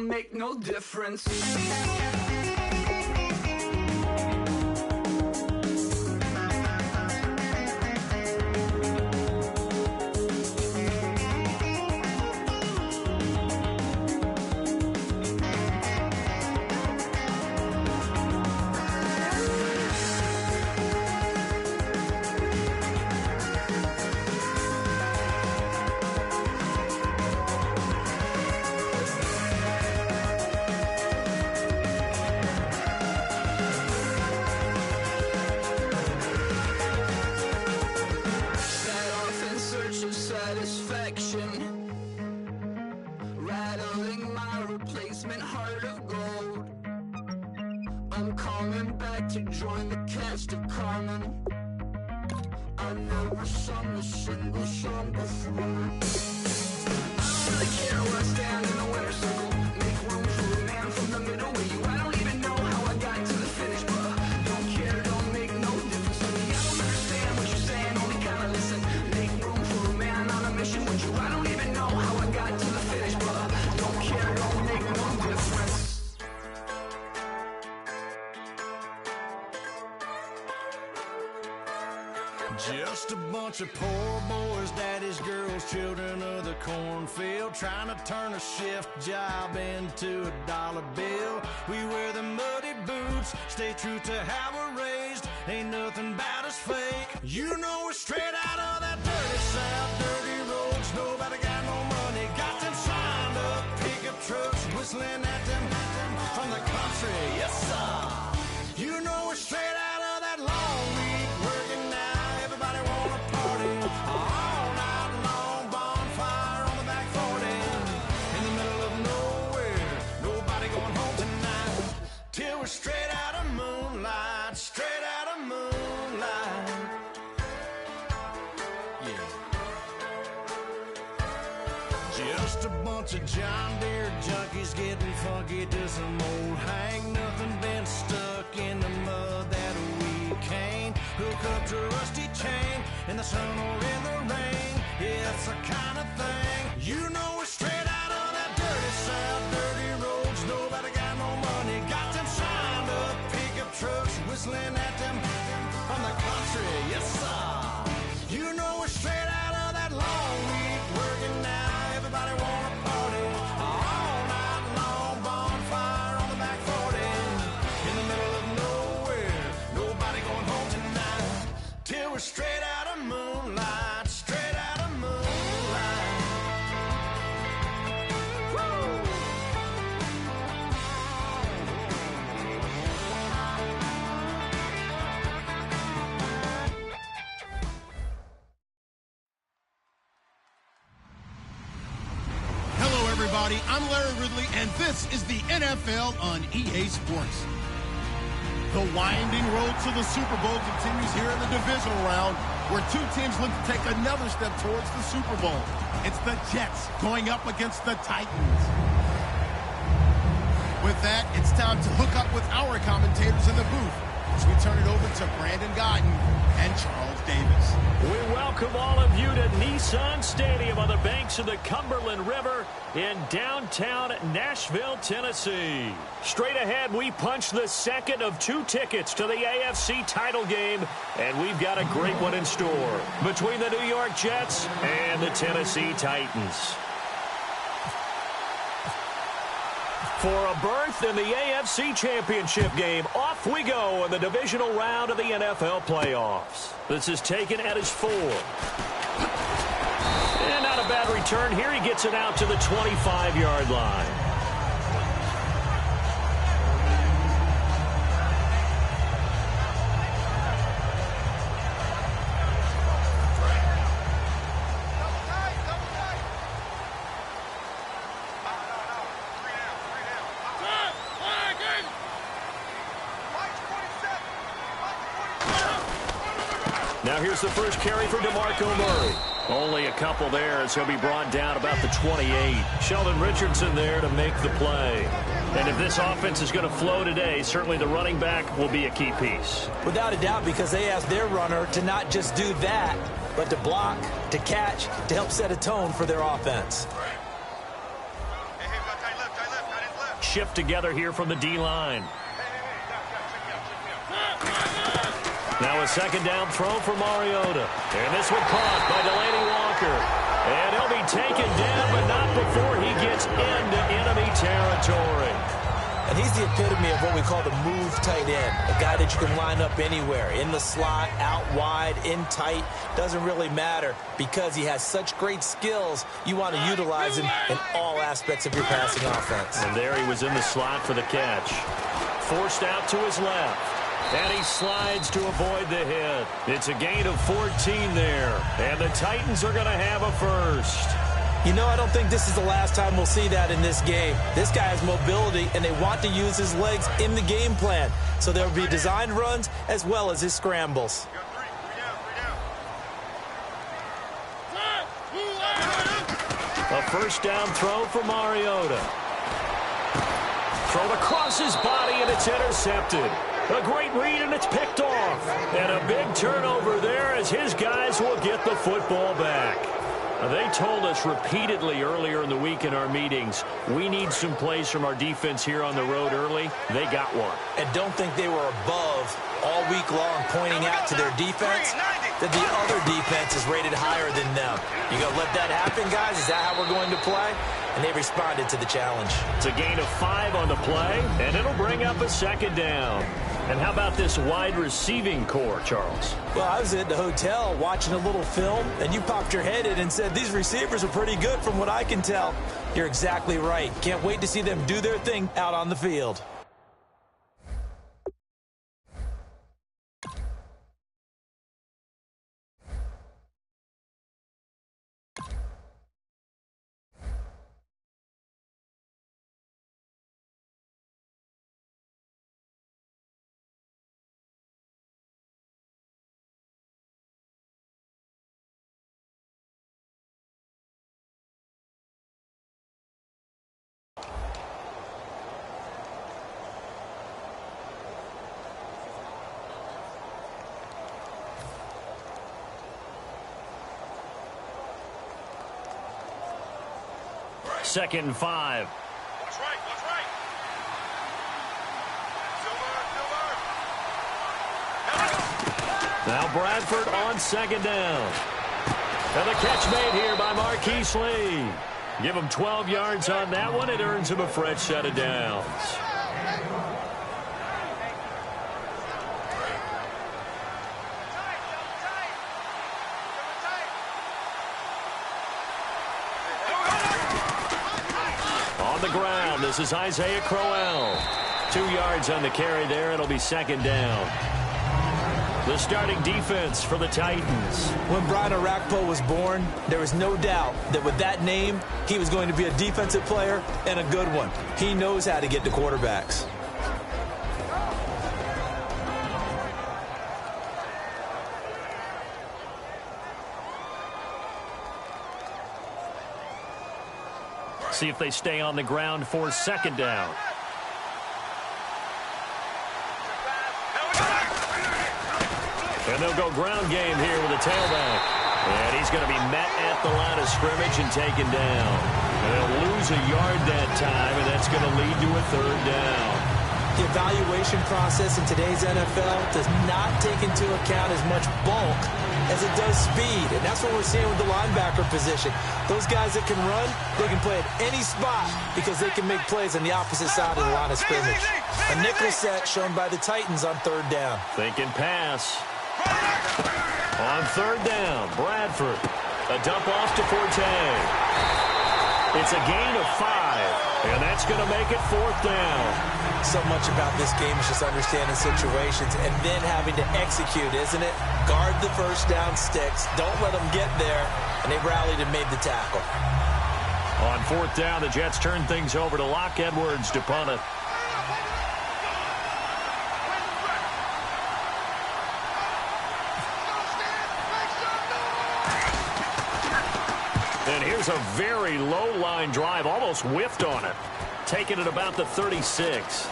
don't make no difference. Rattling my replacement heart of gold. I'm coming back to join the cast of Carmen. I never sung a single song before. I don't really care where I stand in the winner's circle. Make room for a man from the middle with you. I don't even know how I got to the finish, but don't care, don't make no difference to me. I don't understand what you're saying, only kinda listen. Make room for a man on a mission with you. I don't even know how I got to the finish, but don't care, don't make no difference. Just a bunch of poor boys, daddies, girls, children of the cornfield, trying to turn a shift job into a dollar bill. We wear the muddy boots, stay true to how we're raised. Ain't nothing about us fake. You know we're straight out of that dirty South, dirty roads. Nobody got no money, got them signed up pickup trucks, whistling at them from the country. Yes, sir. You know we're straight out of that long week working now. Everybody wanna party all night long, bonfire on the back 40 in the middle of nowhere. Nobody going home tonight till we're straight out of moonlight, straight out of moonlight. Yeah. Just a bunch of John Deere junkies getting funky to some old hang. Nothing been stuck in the mud that we can't hook up to a rusty chain in the sun or in the rain. Yeah, it's the kind of thing. You know we're straight out of that dirty South, dirty roads. Nobody got no money, got them signed up pickup trucks, whistling at them from the country. Yes, sir. You know we're straight out of that long week working now. Everybody wanna party all night long, bonfire on the back 40 in the middle of nowhere. Nobody going home tonight till we're straight out of moonlight, straight out of moonlight. Woo! Hello, everybody. I'm Larry Ridley, and this is the NFL on EA Sports. The winding road to the Super Bowl continues here in the divisional round, where two teams look to take another step towards the Super Bowl. It's the Jets going up against the Titans. With that, it's time to hook up with our commentators in the booth as we turn it over to Brandon Godden and Charles Davis. We welcome all of you to Nissan Stadium on the banks of the Cumberland River in downtown Nashville, Tennessee. Straight ahead, we punch the second of two tickets to the AFC title game, and we've got a great one in store between the New York Jets and the Tennessee Titans. For a berth in the AFC Championship game, off we go in the divisional round of the NFL playoffs. This is taken at his 4. And not a bad return here. He gets it out to the 25-yard line. Now here's the first carry for DeMarco Murray. Only a couple there as he'll be brought down about the 28. Sheldon Richardson there to make the play. And if this offense is going to flow today, certainly the running back will be a key piece. Without a doubt, because they asked their runner to not just do that, but to block, to catch, to help set a tone for their offense. Hey, we got tight left, shift together here from the D-line. Now a second down throw for Mariota. And this one caught by Delaney Walker. And he'll be taken down, but not before he gets into enemy territory. And he's the epitome of what we call the move tight end, a guy that you can line up anywhere, in the slot, out wide, in tight, doesn't really matter because he has such great skills. You want to utilize him in all aspects of your passing offense. And there he was in the slot for the catch. Forced out to his left. And he slides to avoid the hit. It's a gain of 14 there. And the Titans are going to have a first. You know, I don't think this is the last time we'll see that in this game. This guy has mobility, and they want to use his legs in the game plan. So there will be designed runs as well as his scrambles. A first down throw for Mariota. Thrown across his body, and it's intercepted. A great read, and it's picked off. And a big turnover there as his guys will get the football back. They told us repeatedly earlier in the week in our meetings, we need some plays from our defense here on the road early. They got one. And don't think they were above all week long pointing out to their defense that the other defense is rated higher than them. You going to let that happen, guys? Is that how we're going to play? And they responded to the challenge. It's a gain of 5 on the play, and it'll bring up a second down. And how about this wide receiving core, Charles? Well, I was at the hotel watching a little film, and you popped your head in and said, these receivers are pretty good from what I can tell. You're exactly right. Can't wait to see them do their thing out on the field. Second and 5. Watch right. Silver. Now Bradford on second down. And the catch made here by Marquise Lee. Give him 12 yards on that one. It earns him a fresh set of downs. On the ground, this is Isaiah Crowell. 2 yards on the carry there. It'll be second down. The starting defense for the Titans. When Brian Orakpo was born, there was no doubt that with that name, he was going to be a defensive player and a good one. He knows how to get to quarterbacks. See if they stay on the ground for second down. And they'll go ground game here with a tailback. And he's going to be met at the line of scrimmage and taken down. And they'll lose a yard that time, and that's going to lead to a third down. The evaluation process in today's NFL does not take into account as much bulk as it does speed. And that's what we're seeing with the linebacker position. Those guys that can run, they can play at any spot because they can make plays on the opposite side of the line of scrimmage. A nickel set shown by the Titans on third down. Thinking pass. On third down, Bradford. A dump off to Forte. It's a gain of 5, and that's going to make it fourth down. So much about this game is just understanding situations and then having to execute, isn't it? Guard the first down sticks. Don't let them get there. And they rallied and made the tackle. On fourth down, the Jets turn things over to Locke Edwards to punt it. And here's a very low line drive, almost whiffed on it. Taking it about the 36.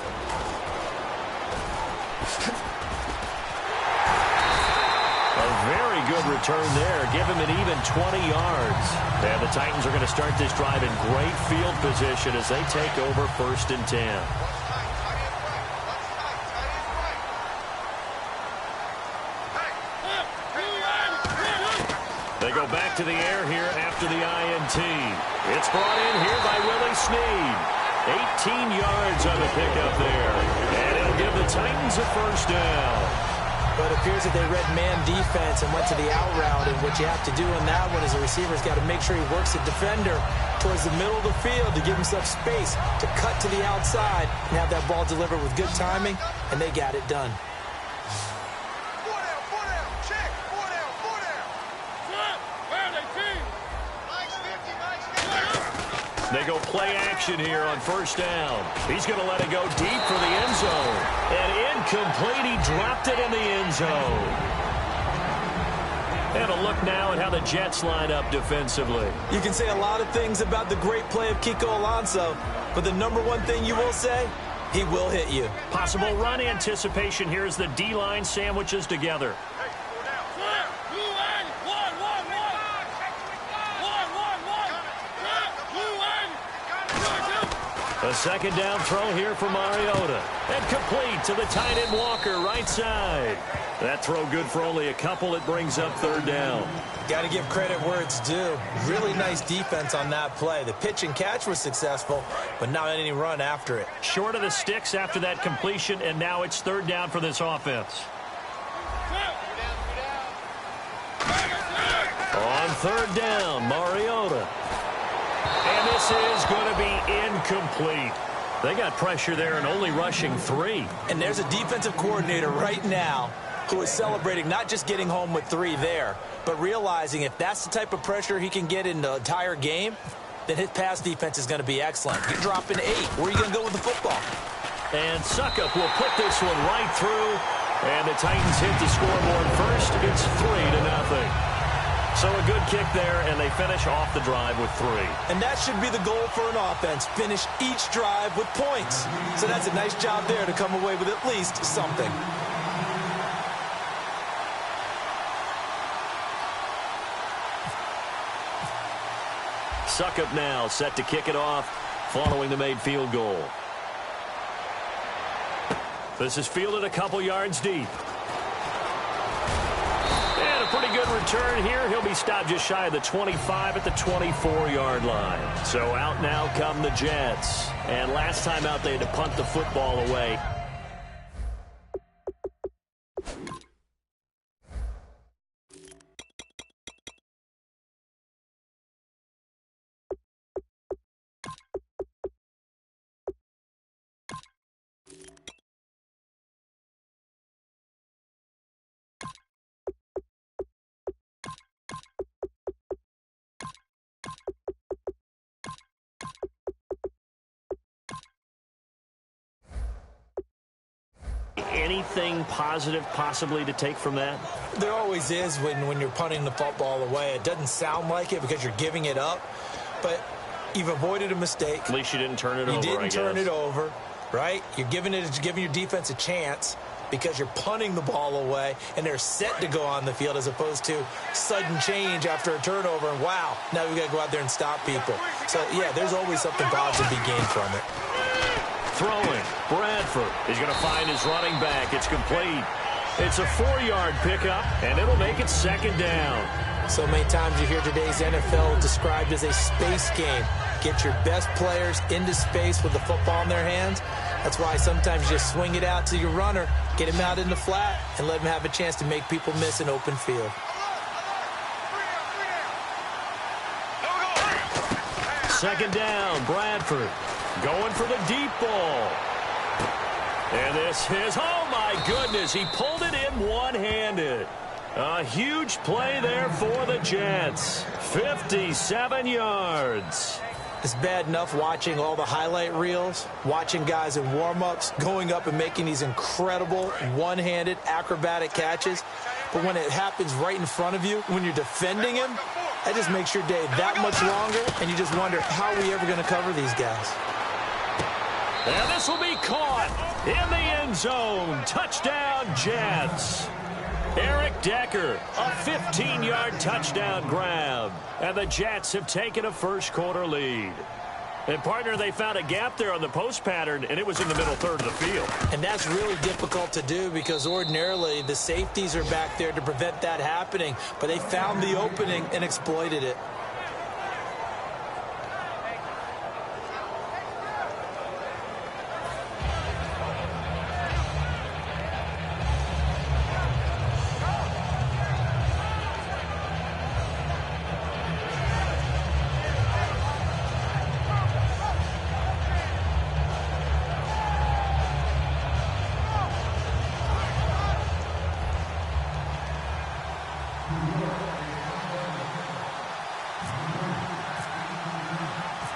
A very good good return there. Give him an even 20 yards. And the Titans are going to start this drive in great field position as they take over 1st and 10. They go back to the air here after the INT. It's brought in here by Willie Snead. 18 yards on the pickup there. And it'll give the Titans a 1st down. But it appears that they read man defense and went to the out route. And what you have to do in that one is the receiver's got to make sure he works the defender towards the middle of the field to give himself space to cut to the outside and have that ball delivered with good timing, and they got it done. They go play action here on 1st down. He's going to let it go deep for the end zone. And incomplete. He dropped it in the end zone. And a look now at how the Jets line up defensively. You can say a lot of things about the great play of Kiko Alonso, but the number one thing you will say, he will hit you. Possible run anticipation here as the D-line sandwiches together. A 2nd down throw here for Mariota. And complete to the tight end Walker, right side. That throw good for only a couple. It brings up 3rd down. Got to give credit where it's due. Really nice defense on that play. The pitch and catch was successful, but not any run after it. Short of the sticks after that completion, and now it's 3rd down for this offense. On 3rd down, Mariota. And this is going to be incomplete. They got pressure there and only rushing 3. And there's a defensive coordinator right now who is celebrating not just getting home with 3 there, but realizing if that's the type of pressure he can get in the entire game, then his pass defense is going to be excellent. You're dropping 8. Where are you going to go with the football? And Suckup will put this one right through. And the Titans hit the scoreboard first. It's 3-0. So a good kick there, and they finish off the drive with 3. And that should be the goal for an offense. Finish each drive with points. So that's a nice job there to come away with at least something. Suckup now set to kick it off following the made field goal. This is fielded a couple yards deep. Pretty good return here. He'll be stopped just shy of the 25 at the 24-yard line. So out now come the Jets. And last time out, they had to punt the football away. Anything positive possibly to take from that? There always is when you're punting the football away. It doesn't sound like it because you're giving it up, but you've avoided a mistake. At least you didn't turn it over, You didn't turn it over, right? You're giving your defense a chance because you're punting the ball away, and they're set to go on the field as opposed to sudden change after a turnover, and wow, now we've got to go out there and stop people. So, yeah, there's always something positive to be gained from it. Throwing, Bradford is going to find his running back. It's complete. It's a 4-yard pickup, and it'll make it 2nd down. So many times you hear today's NFL described as a space game. Get your best players into space with the football in their hands. That's why sometimes you just swing it out to your runner, get him out in the flat, and let him have a chance to make people miss an open field. Second down, Bradford going for the deep ball. And this is, oh my goodness, he pulled it in one-handed. A huge play there for the Jets. 57 yards. It's bad enough watching all the highlight reels, watching guys in warm-ups, going up and making these incredible one-handed acrobatic catches. But when it happens right in front of you, when you're defending him, that just makes your day that much longer, and you just wonder, how are we ever going to cover these guys? And this will be caught in the end zone. Touchdown, Jets. Eric Decker, a 15-yard touchdown grab. And the Jets have taken a first-quarter lead. And, partner, they found a gap there on the post pattern, and it was in the middle third of the field. And that's really difficult to do because ordinarily the safeties are back there to prevent that happening. But they found the opening and exploited it.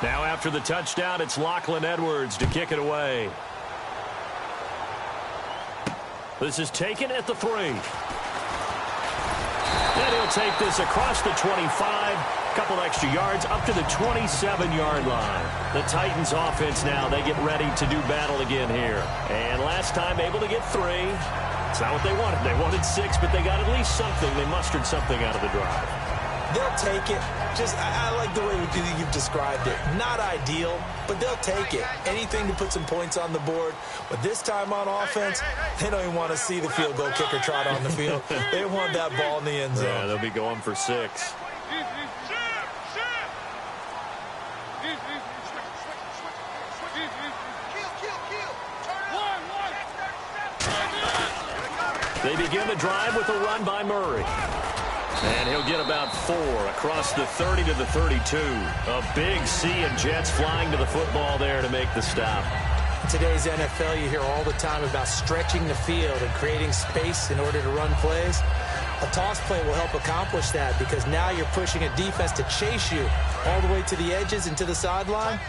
Now after the touchdown, it's Lachlan Edwards to kick it away. This is taken at the 3. And he'll take this across the 25. Couple extra yards up to the 27-yard line. The Titans offense now, they get ready to do battle again here. And last time able to get 3. It's not what they wanted. They wanted 6, but they got at least something. They mustered something out of the drive. They'll take it. I like the way you've described it. Not ideal, but they'll take it. Anything to put some points on the board. But this time on offense, they don't even want to see the field goal kicker trot on the field. They want that ball in the end zone. Yeah, they'll be going for 6. They begin the drive with a run by Murray. And he'll get about 4 across the 30 to the 32. A big sea of Jets flying to the football there to make the stop. In today's NFL, you hear all the time about stretching the field and creating space in order to run plays. A toss play will help accomplish that because now you're pushing a defense to chase you all the way to the edges and to the sideline.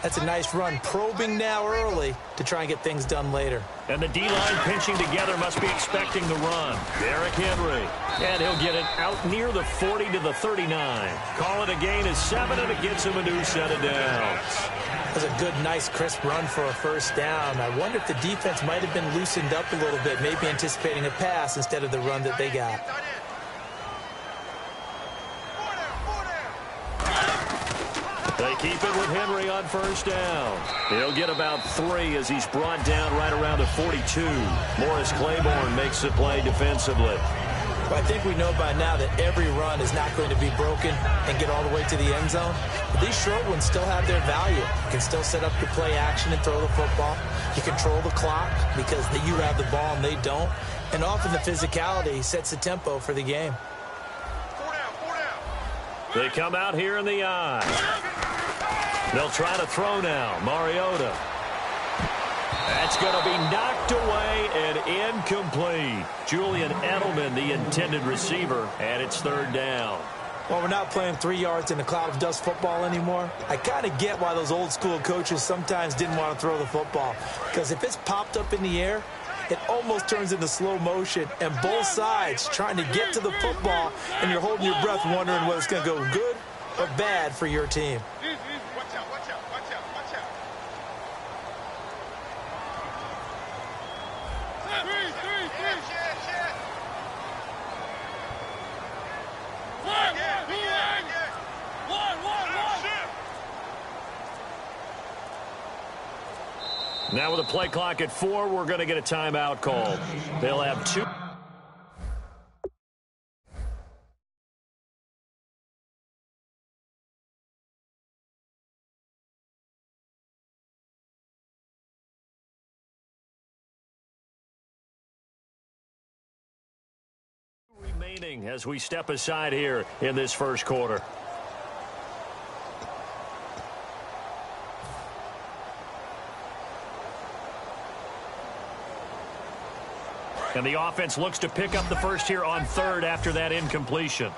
That's a nice run, probing now early to try and get things done later. And the D-line pinching together must be expecting the run. Derrick Henry. And he'll get it out near the 40 to the 39. Call it a gain of 7, and it gets him a new set of downs. That was a good, nice, crisp run for a first down. I wonder if the defense might have been loosened up a little bit, maybe anticipating a pass instead of the run that they got. They keep it with Henry on first down. He'll get about 3 as he's brought down right around the 42. Morris Claiborne makes the play defensively. Well, I think we know by now that every run is not going to be broken and get all the way to the end zone. But these short ones still have their value. You can still set up your play action and throw the football. You control the clock because you have the ball and they don't. And often the physicality sets the tempo for the game. They come out here in the eye. They'll try to throw now. Mariota. That's going to be knocked away and incomplete. Julian Edelman, the intended receiver, and it's third down. Well, we're not playing 3 yards in a cloud of dust football anymore. I kind of get why those old school coaches sometimes didn't want to throw the football. Because if it's popped up in the air, it almost turns into slow motion, and both sides trying to get to the football, and you're holding your breath wondering whether it's going to go good or bad for your team. Watch out, watch out, watch out, watch out. Now with a play clock at 4, we're going to get a timeout called. They'll have 2. Remaining as we step aside here in this first quarter. And the offense looks to pick up the first here on third after that incompletion.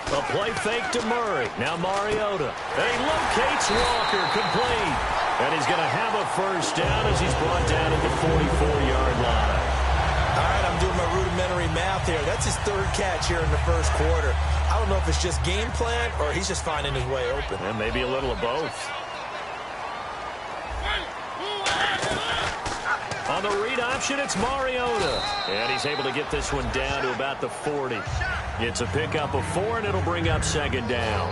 A play fake to Murray. Now Mariota. And he locates Walker, complete. And he's going to have a first down as he's brought down at the 44-yard line. All right, I'm doing my rudimentary math here. That's his third catch here in the first quarter. I don't know if it's just game plan or he's just finding his way open. And maybe a little of both. On the read option, it's Mariota. And he's able to get this one down to about the 40. It's a pickup of 4, and it'll bring up second down.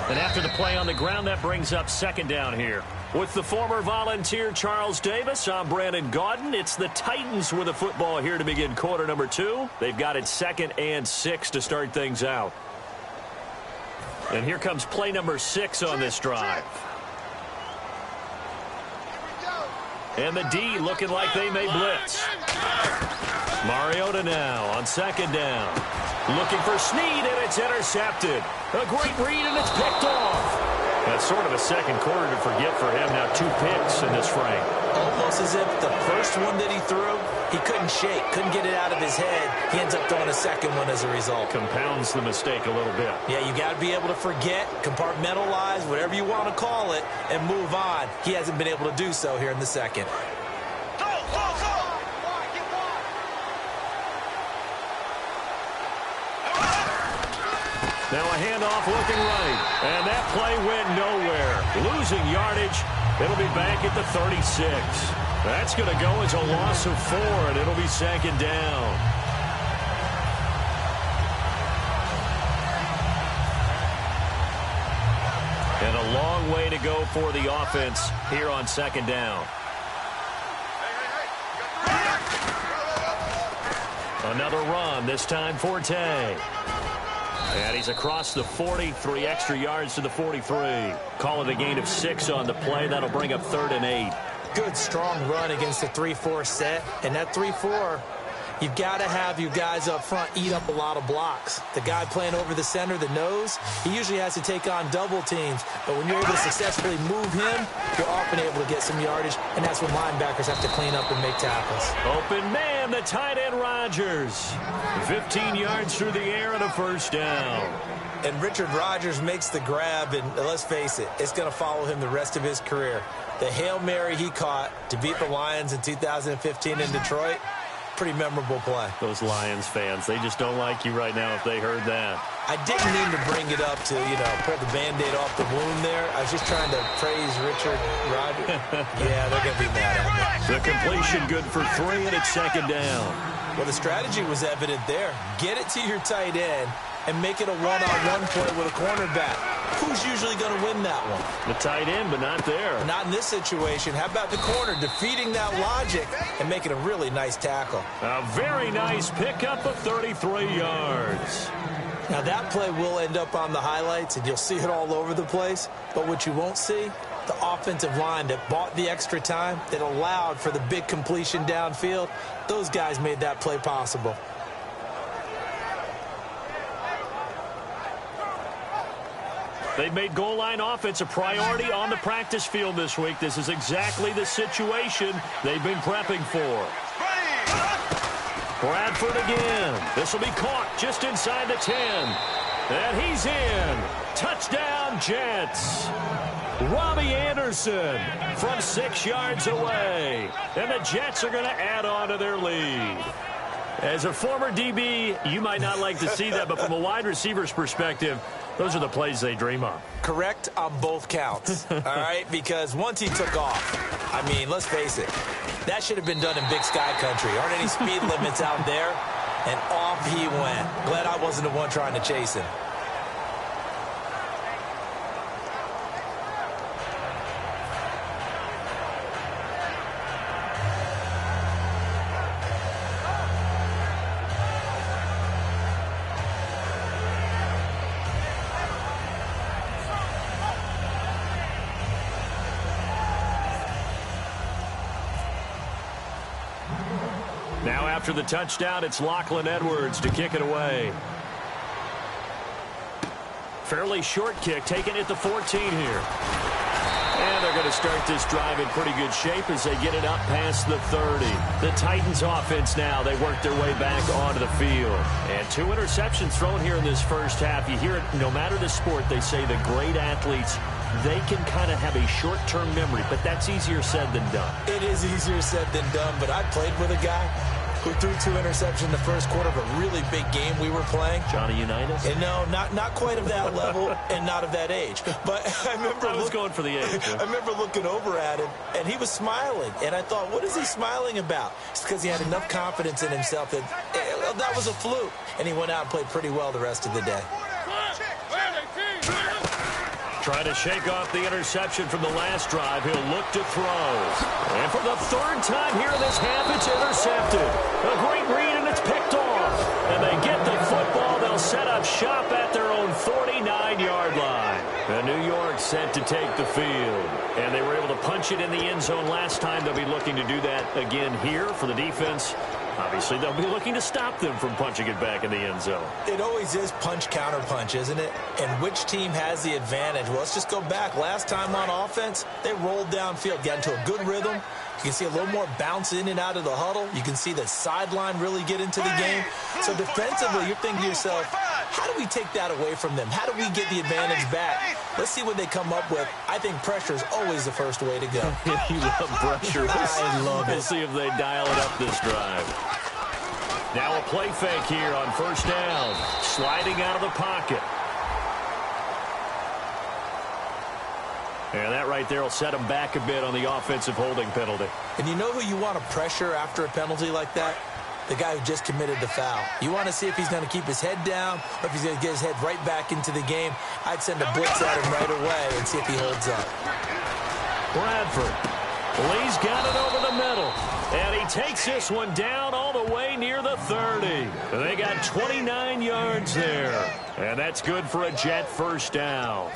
And after the play on the ground, that brings up second down here. With the former Volunteer Charles Davis, I'm Brandon Gaudin. It's the Titans with the football here to begin quarter number 2. They've got it 2nd and 6 to start things out. And here comes play number 6 on this drive. And the D looking like they may blitz. Mariota now on second down. Looking for Snead, and it's intercepted. A great read, and it's picked off. That's sort of a second quarter to forget for him. Now 2 picks in this frame. Almost as if the first one that he threw, he couldn't shake, couldn't get it out of his head. He ends up throwing a second one as a result. Compounds the mistake a little bit. Yeah, you got to be able to forget, compartmentalize, whatever you want to call it, and move on. He hasn't been able to do so here in the second. Now a handoff looking right. And that play went nowhere. Losing yardage. It'll be back at the 36. That's going to go as a loss of 4, and it'll be second down. And a long way to go for the offense here on second down. Another run, this time Forte. And he's across the 40, 3 extra yards to the 43. Call it a gain of 6 on the play. That'll bring up 3rd and 8. Good, strong run against the 3-4 set. And that 3-4, you've got to have your guys up front eat up a lot of blocks. The guy playing over the center, the nose, he usually has to take on double teams. But when you're able to successfully move him, you're often able to get some yardage. And that's when linebackers have to clean up and make tackles. Open man, the tight end Rodgers. 15 yards through the air and a first down. And Richard Rodgers makes the grab, and let's face it, it's going to follow him the rest of his career. The Hail Mary he caught to beat the Lions in 2015 in Detroit, pretty memorable play. Those Lions fans, they just don't like you right now if they heard that. I didn't mean to bring it up to, pull the Band-Aid off the wound there. I was just trying to praise Richard Rodgers. Yeah, they're going to be mad at me. The completion good for 3, and it's second down. Well, the strategy was evident there. Get it to your tight end and make it a one-on-one play with a cornerback. Who's usually going to win that one? The tight end, but not there. Not in this situation. How about the corner defeating that logic and making a really nice tackle? A very nice pickup of 33 yards. Now, that play will end up on the highlights, and you'll see it all over the place. But what you won't see, the offensive line that bought the extra time, that allowed for the big completion downfield, those guys made that play possible. They've made goal line offense a priority on the practice field this week. This is exactly the situation they've been prepping for. Bradford again. This will be caught just inside the 10. And he's in. Touchdown, Jets. Robbie Anderson from 6 yards away. And the Jets are going to add on to their lead. As a former DB, you might not like to see that, but from a wide receiver's perspective, those are the plays they dream of. Correct on both counts, all right? Because once he took off, I mean, let's face it, that should have been done in Big Sky Country. Aren't any speed limits out there? And off he went. Glad I wasn't the one trying to chase him. Now after the touchdown, it's Lachlan Edwards to kick it away. Fairly short kick, taken at the 14 here. And they're going to start this drive in pretty good shape as they get it up past the 30. The Titans offense now, they work their way back onto the field. And 2 interceptions thrown here in this first half. You hear it, no matter the sport, they say the great athletes, they can kind of have a short-term memory, but that's easier said than done. It is easier said than done, but I played with a guy who threw 2 interceptions in the first quarter of a really big game we were playing. Johnny Unitas? And no, not quite of that level and not of that age. But I was going for the age. I remember looking over at him, and he was smiling. And I thought, what is he smiling about? It's because he had enough confidence in himself that that was a fluke. And he went out and played pretty well the rest of the day. Trying to shake off the interception from the last drive. He'll look to throw. And for the third time here in this half, it's intercepted. A great read, and it's picked off. And they get the football. They'll set up shop at their own 49-yard line. And New York set to take the field. And they were able to punch it in the end zone last time. They'll be looking to do that again here for the defense. Obviously, they'll be looking to stop them from punching it back in the end zone. It always is punch, counter punch, isn't it? And which team has the advantage? Well, let's just go back. Last time on offense, they rolled downfield, got into a good rhythm. You can see a little more bounce in and out of the huddle. You can see the sideline really get into the game. So defensively, you're thinking to yourself, how do we take that away from them? How do we get the advantage back? Let's see what they come up with. I think pressure is always the first way to go. You love pressure. I love it. We'll see if they dial it up this drive. Now a play fake here on first down. Sliding out of the pocket. And that right there will set him back a bit on the offensive holding penalty. And you know who you want to pressure after a penalty like that? The guy who just committed the foul. You want to see if he's going to keep his head down or if he's going to get his head right back into the game. I'd send a blitz at him right away and see if he holds up. Bradford. Lee's got it over the middle. And he takes this one down all the way near the 30. They got 29 yards there. And that's good for a Jet first down.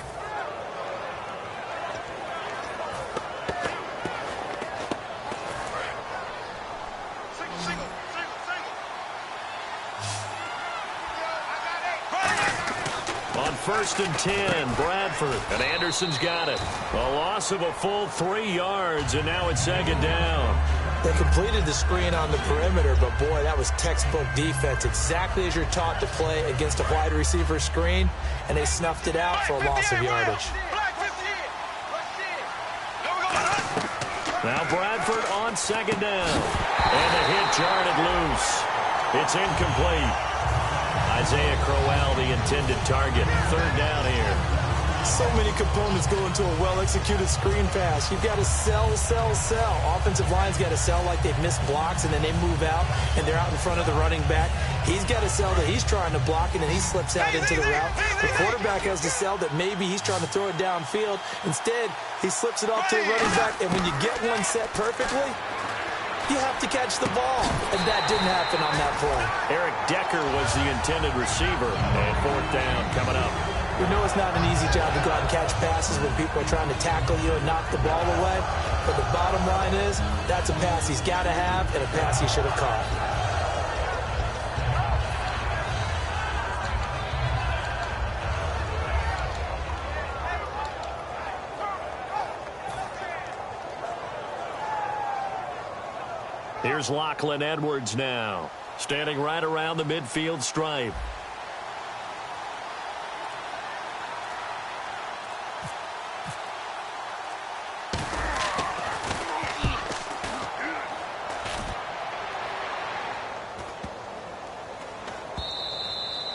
First and 10, Bradford. And Anderson's got it. A loss of a full 3 yards, and now it's second down. They completed the screen on the perimeter, but boy, that was textbook defense. Exactly as you're taught to play against a wide receiver screen, and they snuffed it out for a loss of yardage. Now Bradford on second down. And the hit jarred it loose. It's incomplete. Isaiah Crowell, the intended target. Third down here. So many components go into a well-executed screen pass. You've got to sell. Offensive line's got to sell like they've missed blocks, and then they move out, and they're out in front of the running back. He's got to sell that he's trying to block, and then he slips out into the route. The quarterback has to sell that maybe he's trying to throw it downfield. Instead, he slips it off to the running back, and when you get one set perfectly, you have to catch the ball, and that didn't happen on that play. Eric Decker was the intended receiver, and fourth down coming up. We know it's not an easy job to go out and catch passes when people are trying to tackle you and knock the ball away, but the bottom line is that's a pass he's got to have and a pass he should have caught. Here's Lachlan Edwards now, standing right around the midfield stripe.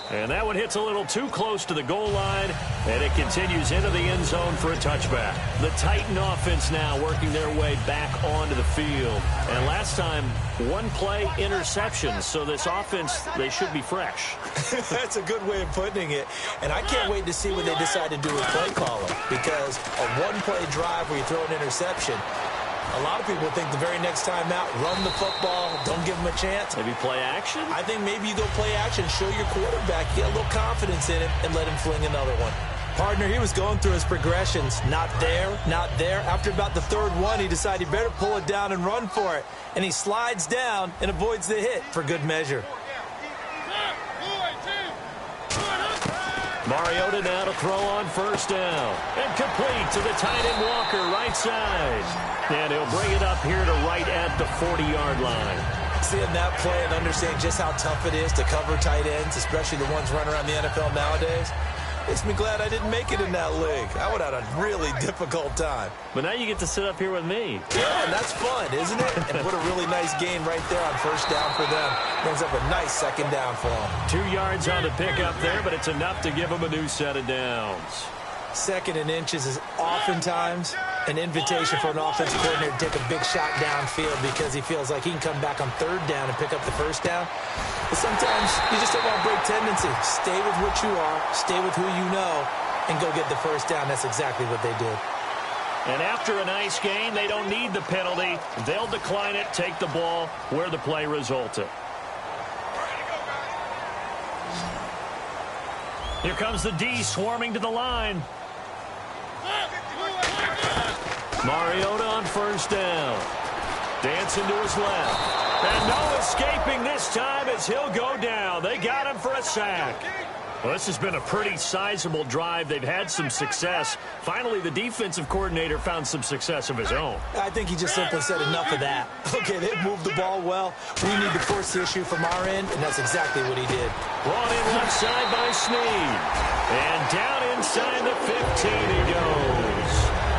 And that one hits a little too close to the goal line, and it continues into the end zone for a touchback. The Titan offense now working their way back onto the field. And last time, one play interception, so this offense, they should be fresh. That's a good way of putting it. And I can't wait to see what they decide to do with play calling, because a one-play drive where you throw an interception, a lot of people think the very next time out, run the football, don't give them a chance. Maybe play action? I think maybe you go play action, show your quarterback, get a little confidence in it, and let him fling another one. Partner, he was going through his progressions. Not there, not there. After about the third one, he decided he better pull it down and run for it. And he slides down and avoids the hit for good measure. Mariota now to throw on first down. And complete to the tight end Walker, right side. And he'll bring it up here to right at the 40-yard line. Seeing that play and understanding just how tough it is to cover tight ends, especially the ones running around the NFL nowadays, Makes me glad I didn't make it in that league. I would have had a really difficult time. But now you get to sit up here with me. Yeah, and that's fun, isn't it? And what a really nice gain right there on first down for them. Brings up a nice second down for them. 2 yards on the pickup there, but it's enough to give them a new set of downs. 2nd and inches is oftentimes an invitation for an offensive coordinator to take a big shot downfield because he feels like he can come back on 3rd down and pick up the first down. But sometimes you just don't want to break tendency. Stay with what you are, stay with who you know, and go get the first down. That's exactly what they did. And after a nice gain, they don't need the penalty. They'll decline it, take the ball where the play resulted. Here comes the D swarming to the line. Mariota on first down. Dancing to his left. And no escaping this time as he'll go down. They got him for a sack. Well, this has been a pretty sizable drive. They've had some success. Finally, the defensive coordinator found some success of his own. I think he just simply said enough of that. Okay, they've moved the ball well. We need to force the issue from our end, and that's exactly what he did. Brought in left side by Snead. And down inside the 15 he goes.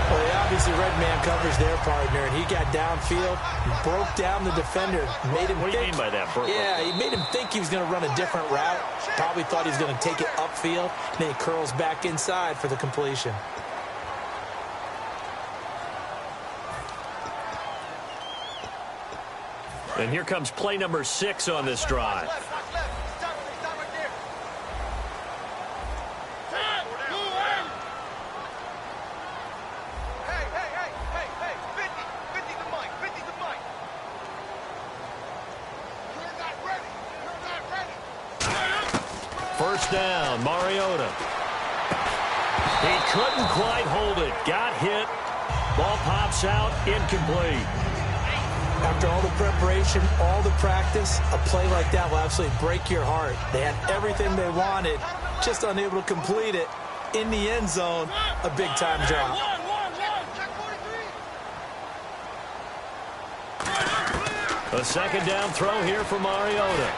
Well, they obviously read man coverage their partner, and he got downfield, broke down the defender, made him What do you mean by that, Burke? Yeah, he made him think he was going to run a different route. Probably thought he was going to take it upfield, and then he curls back inside for the completion. And here comes play number 6 on this drive. First down, Mariota. He couldn't quite hold it. Got hit. Ball pops out, incomplete. After all the preparation, all the practice, a play like that will absolutely break your heart. They had everything they wanted, just unable to complete it. In the end zone, a big-time drop. A second down throw here for Mariota.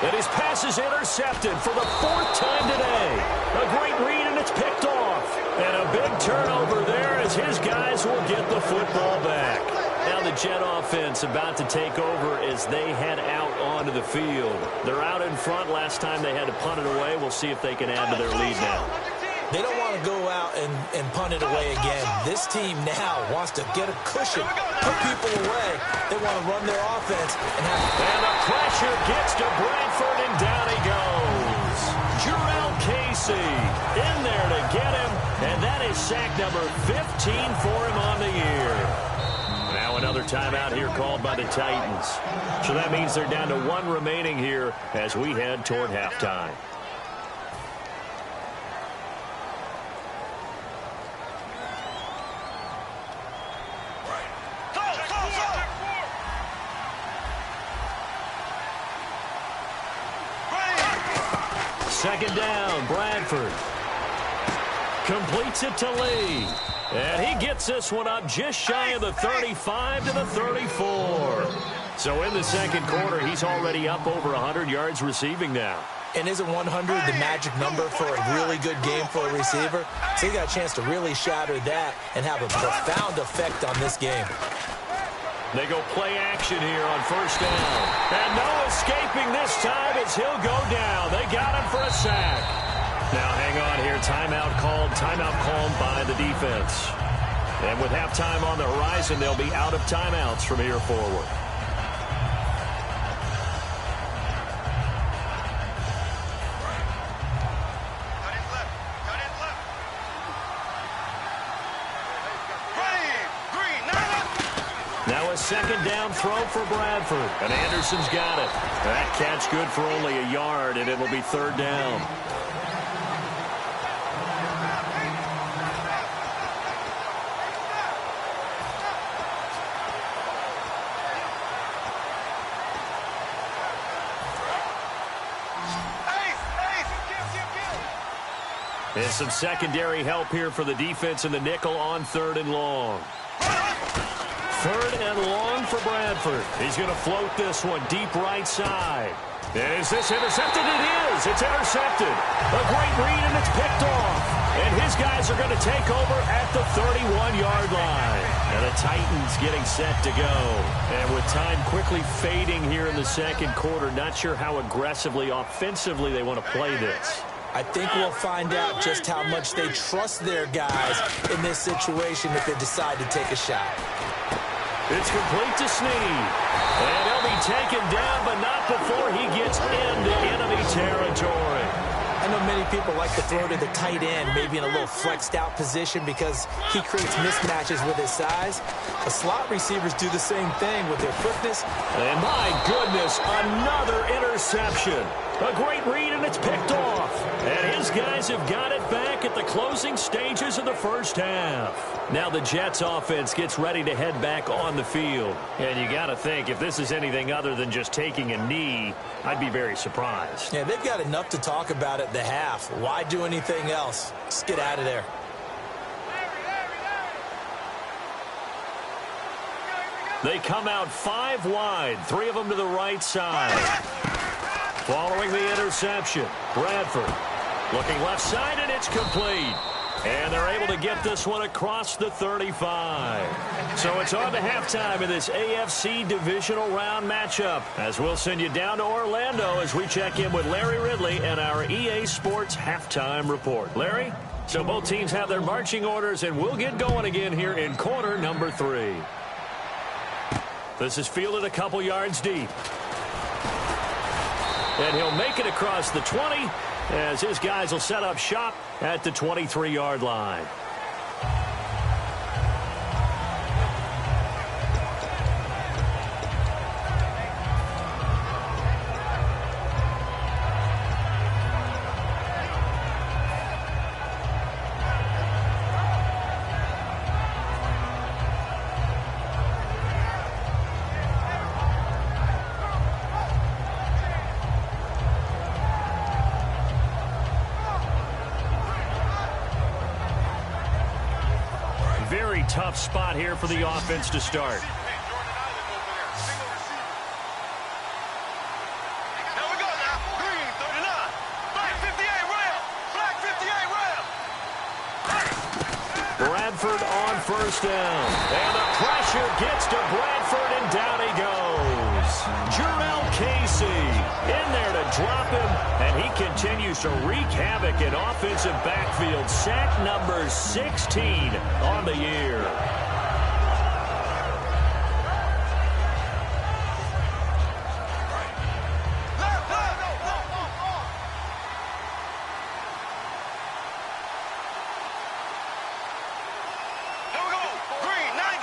And his pass is intercepted for the 4th time today. A great read, and it's picked off. And a big turnover there as his guys will get the football back. Now the Jet offense about to take over as they head out onto the field. They're out in front. Last time they had to punt it away. We'll see if they can add to their lead now. They don't want to go out and punt it away again. This team now wants to get a cushion, put people away. They want to run their offense. And the pressure gets to Bradford, and down he goes. Jarrell Casey in there to get him, and that is sack number 15 for him on the year. Now another timeout here called by the Titans. So that means they're down to 1 remaining here as we head toward halftime. Second down, Bradford. Completes it to Lee. And he gets this one up just shy of the 35 to the 34. So in the second quarter, he's already up over 100 yards receiving now. And isn't 100 the magic number for a really good game for a receiver? So he got a chance to really shatter that and have a profound effect on this game. They go play action here on first down. And no escaping this time as he'll go down. They got him for a sack. Now hang on here. Timeout called by the defense. And with halftime on the horizon, they'll be out of timeouts from here forward. Now a second down throw for Bradford. And Anderson's got it. That catch good for only a yard, and it'll be 3rd down. And some secondary help here for the defense in the nickel on 3rd and long. 3rd and long for Bradford. He's going to float this one deep right side. Is this intercepted? It is. It's intercepted. A great read, and it's picked off. And his guys are going to take over at the 31-yard line. And the Titans getting set to go. And with time quickly fading here in the second quarter, not sure how aggressively, offensively they want to play this. I think we'll find out just how much they trust their guys in this situation if they decide to take a shot. It's complete to Snead. And he'll be taken down, but not before he gets into enemy territory. I know many people like to throw to the tight end, maybe in a little flexed out position because he creates mismatches with his size. The slot receivers do the same thing with their quickness. And my goodness, another interception. A great read, and it's picked off. And his guys have got it back at the closing stages of the first half. Now the Jets offense gets ready to head back on the field. And you got to think, if this is anything other than just taking a knee, I'd be very surprised. Yeah, they've got enough to talk about at the half. Why do anything else? Just get out of there. They come out 5 wide, 3 of them to the right side. Following the interception, Bradford looking left side, and it's complete. And they're able to get this one across the 35. So it's on to halftime in this AFC divisional round matchup, as we'll send you down to Orlando as we check in with Larry Ridley and our EA Sports halftime report. Larry? So both teams have their marching orders, and we'll get going again here in quarter number 3. This is fielded a couple yards deep. And he'll make it across the 20 as his guys will set up shop at the 23-yard line. Tough spot here for the offense to start. Now we go now. Green 39. Flag 58 rail. Flag 58 rail. Bradford on first down. And the pressure gets to Bradford, and down he goes. Jurrell Casey in there to drop him, and he continues to wreak havoc in offensive backfield. Sack number 16 on the year.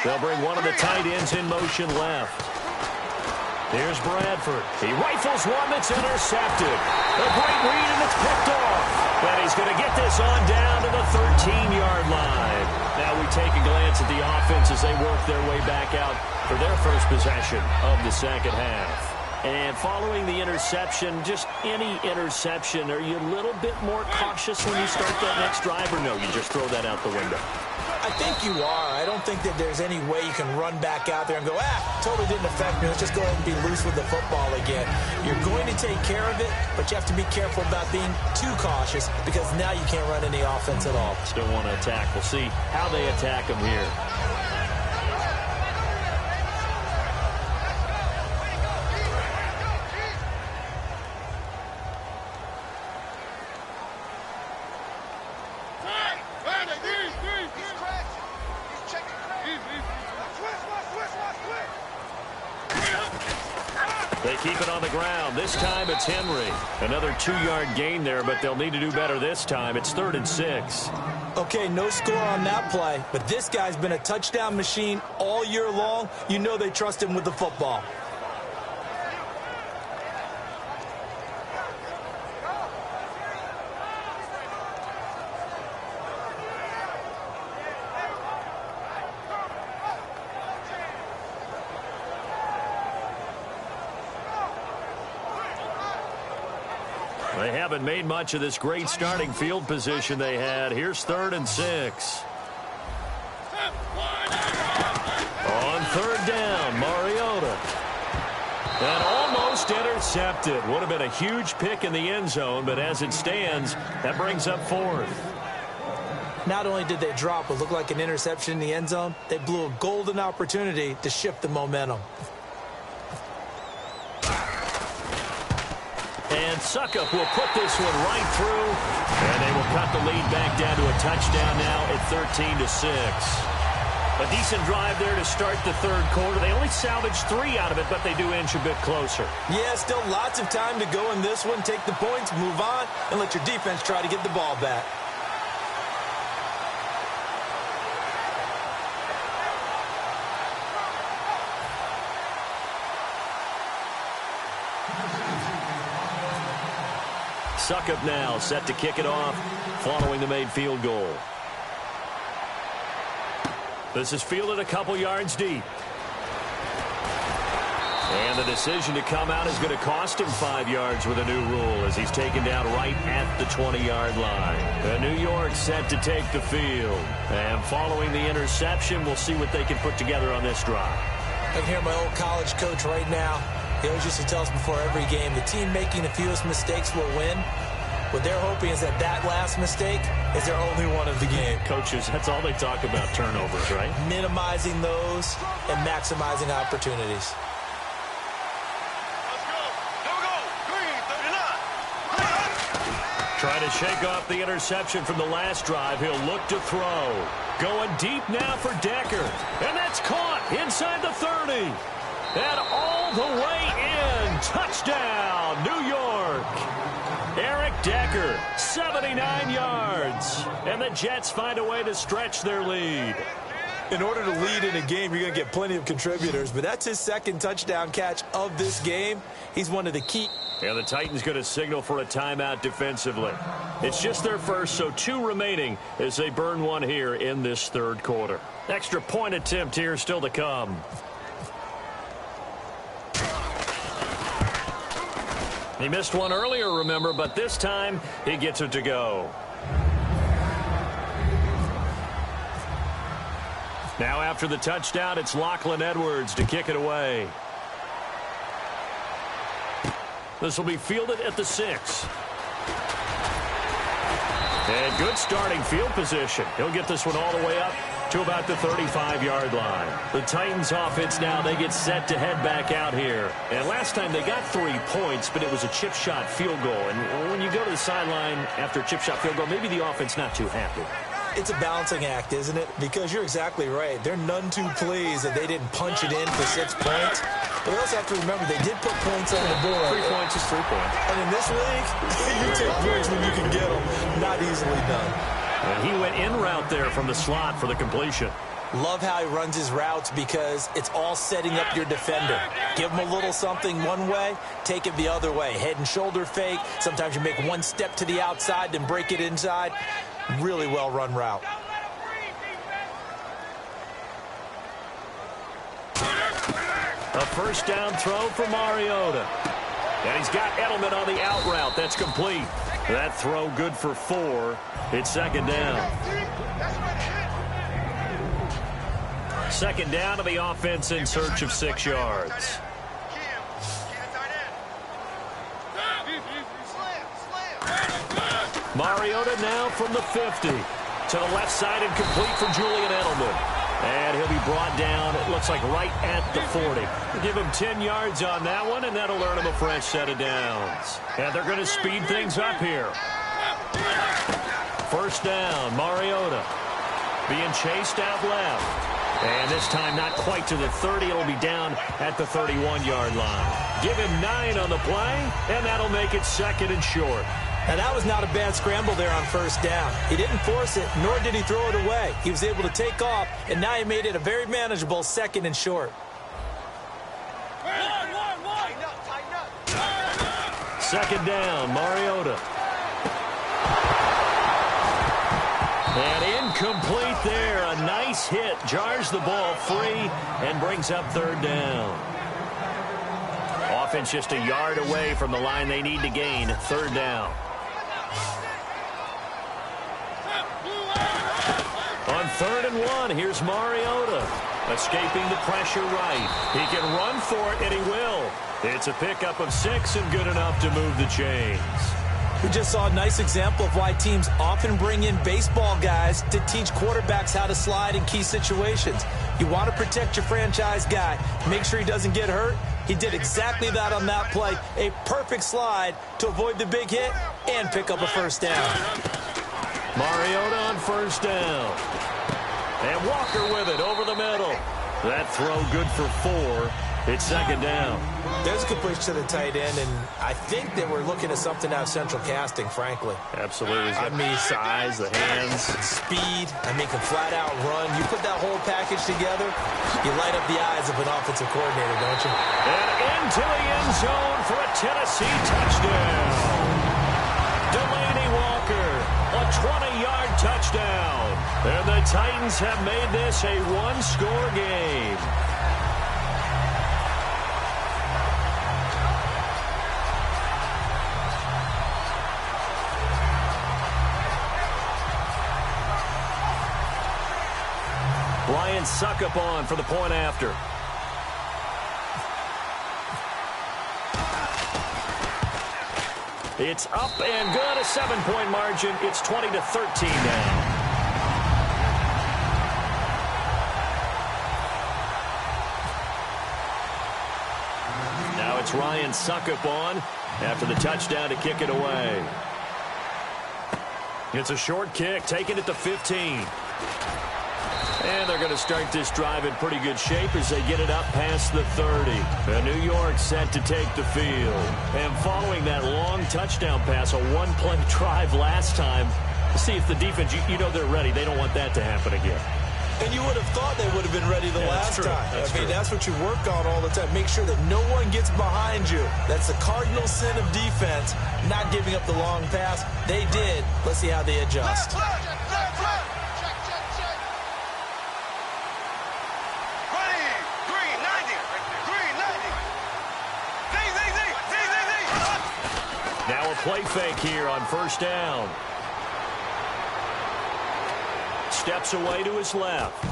They'll bring one of the tight ends in motion left. Here's Bradford. He rifles one that's intercepted. A great read, and it's picked off. And he's going to get this on down to the 13-yard line. Now we take a glance at the offense as they work their way back out for their first possession of the second half. And following the interception, just any interception, are you a little bit more cautious when you start that next drive, or no, you just throw that out the window? I think you are. I don't think that there's any way you can run back out there and go, totally didn't affect me. Let's just go ahead and be loose with the football again. You're going to take care of it, but you have to be careful about being too cautious because now you can't run any offense at all. Still want to attack. We'll see how they attack them here. They keep it on the ground. This time it's Henry. Another 2-yard gain there, but they'll need to do better this time. It's 3rd and 6. Okay, no score on that play, but this guy's been a touchdown machine all year long. You know they trust him with the football. They haven't made much of this great starting field position they had. Here's 3rd and 6. On 3rd down, Mariota. And almost intercepted. intercepted. Would have been a huge pick in the end zone, but as it stands, that brings up fourth. Not only did they drop what looked like an interception in the end zone, they blew a golden opportunity to shift the momentum. And Suckup will put this one right through, and they will cut the lead back down to a touchdown now at 13-6. A decent drive there to start the third quarter. They only salvaged 3 out of it, but they do inch a bit closer. Yeah, still lots of time to go in this one. Take the points, move on, and let your defense try to get the ball back. Suckup now set to kick it off following the made field goal. This is fielded a couple yards deep. And the decision to come out is going to cost him 5 yards with a new rule as he's taken down right at the 20-yard line. New York set to take the field. And following the interception, we'll see what they can put together on this drive. I can hear my old college coach right now. He always used to tell us before every game, the team making the fewest mistakes will win. What they're hoping is that last mistake is their only one of the game. Coaches, that's all they talk about, turnovers, right? Minimizing those and maximizing opportunities. Let's go. Here we go. Green, 39. Trying to shake off the interception from the last drive. He'll look to throw. Going deep now for Decker. And that's caught inside the 30. And all the way in. Touchdown, New York. Eric Decker, 79 yards. And the Jets find a way to stretch their lead. In order to lead in a game, you're going to get plenty of contributors, but that's his second touchdown catch of this game. He's one of the key. And the Titans going to signal for a timeout defensively. It's just their first, so 2 remaining as they burn one here in this third quarter. Extra point attempt here still to come. He missed one earlier, remember, but this time he gets it to go. Now after the touchdown, it's Lachlan Edwards to kick it away. This will be fielded at the 6. And good starting field position. He'll get this one all the way up to about the 35-yard line. The Titans offense now, they get set to head back out here. And last time they got 3 points, but it was a chip shot field goal. And when you go to the sideline after a chip shot field goal, maybe the offense not too happy. It's a balancing act, isn't it? Because you're exactly right. They're none too pleased that they didn't punch it in for 6 points. But they also have to remember they did put points on the board. 3 points is 3 points. And in this league, you take points when you can get them. Not easily done. And he went in route there from the slot for the completion. Love how he runs his routes because it's all setting up your defender. Give him a little something one way, take it the other way. Head and shoulder fake. Sometimes you make one step to the outside, then break it inside. Really well-run route. A first down throw for Mariota. And he's got Edelman on the out route. That's complete. That throw good for 4. It's second down. Second down to the offense in search of 6 yards. Mariota now from the 50. To the left side and complete for Julian Edelman. And he'll be brought down, it looks like right at the 40. Give him 10 yards on that one, and that'll earn him a fresh set of downs. And they're going to speed things up here. First down, Mariota being chased out left. And this time not quite to the 30. It'll be down at the 31-yard line. Give him 9 on the play, and that'll make it second and short. And that was not a bad scramble there on first down. He didn't force it, nor did he throw it away. He was able to take off, and now he made it a very manageable second and short. Second down, Mariota. And incomplete there. A nice hit. Jars the ball free and brings up third down. Offense just a yard away from the line they need to gain. Third down. On 3rd and 1, here's Mariota. Escaping the pressure right. He can run for it, and he will. It's a pickup of 6 and good enough to move the chains. We just saw a nice example of why teams often bring in baseball guys to teach quarterbacks how to slide in key situations. You want to protect your franchise guy. Make sure he doesn't get hurt. He did exactly that on that play. A perfect slide to avoid the big hit and pick up a first down. Mariota on first down. And Walker with it over the middle. That throw good for 4. It's second down. There's a good push to the tight end, and I think that we're looking at something out of central casting, frankly. Absolutely. I mean, size, the hands. Speed. I mean, can flat out run. You put that whole package together, you light up the eyes of an offensive coordinator, don't you? And into the end zone for a Tennessee touchdown. Delaney Walker, a 20-yard touchdown. And the Titans have made this a one-score game. Ryan Suckup on for the point after. It's up and good, a 7-point margin. It's 20-13 now. Now it's Ryan Suckup on after the touchdown to kick it away. It's a short kick, taking it to 15. And they're going to start this drive in pretty good shape as they get it up past the 30. And New York set to take the field. And following that long touchdown pass, a one-play drive last time, see if the defense, you know they're ready. They don't want that to happen again. And you would have thought they would have been ready the last time. That's what you work on all the time. Make sure that no one gets behind you. That's the cardinal sin of defense, not giving up the long pass. They did. Let's see how they adjust. Now a play fake here on first down. Steps away to his left.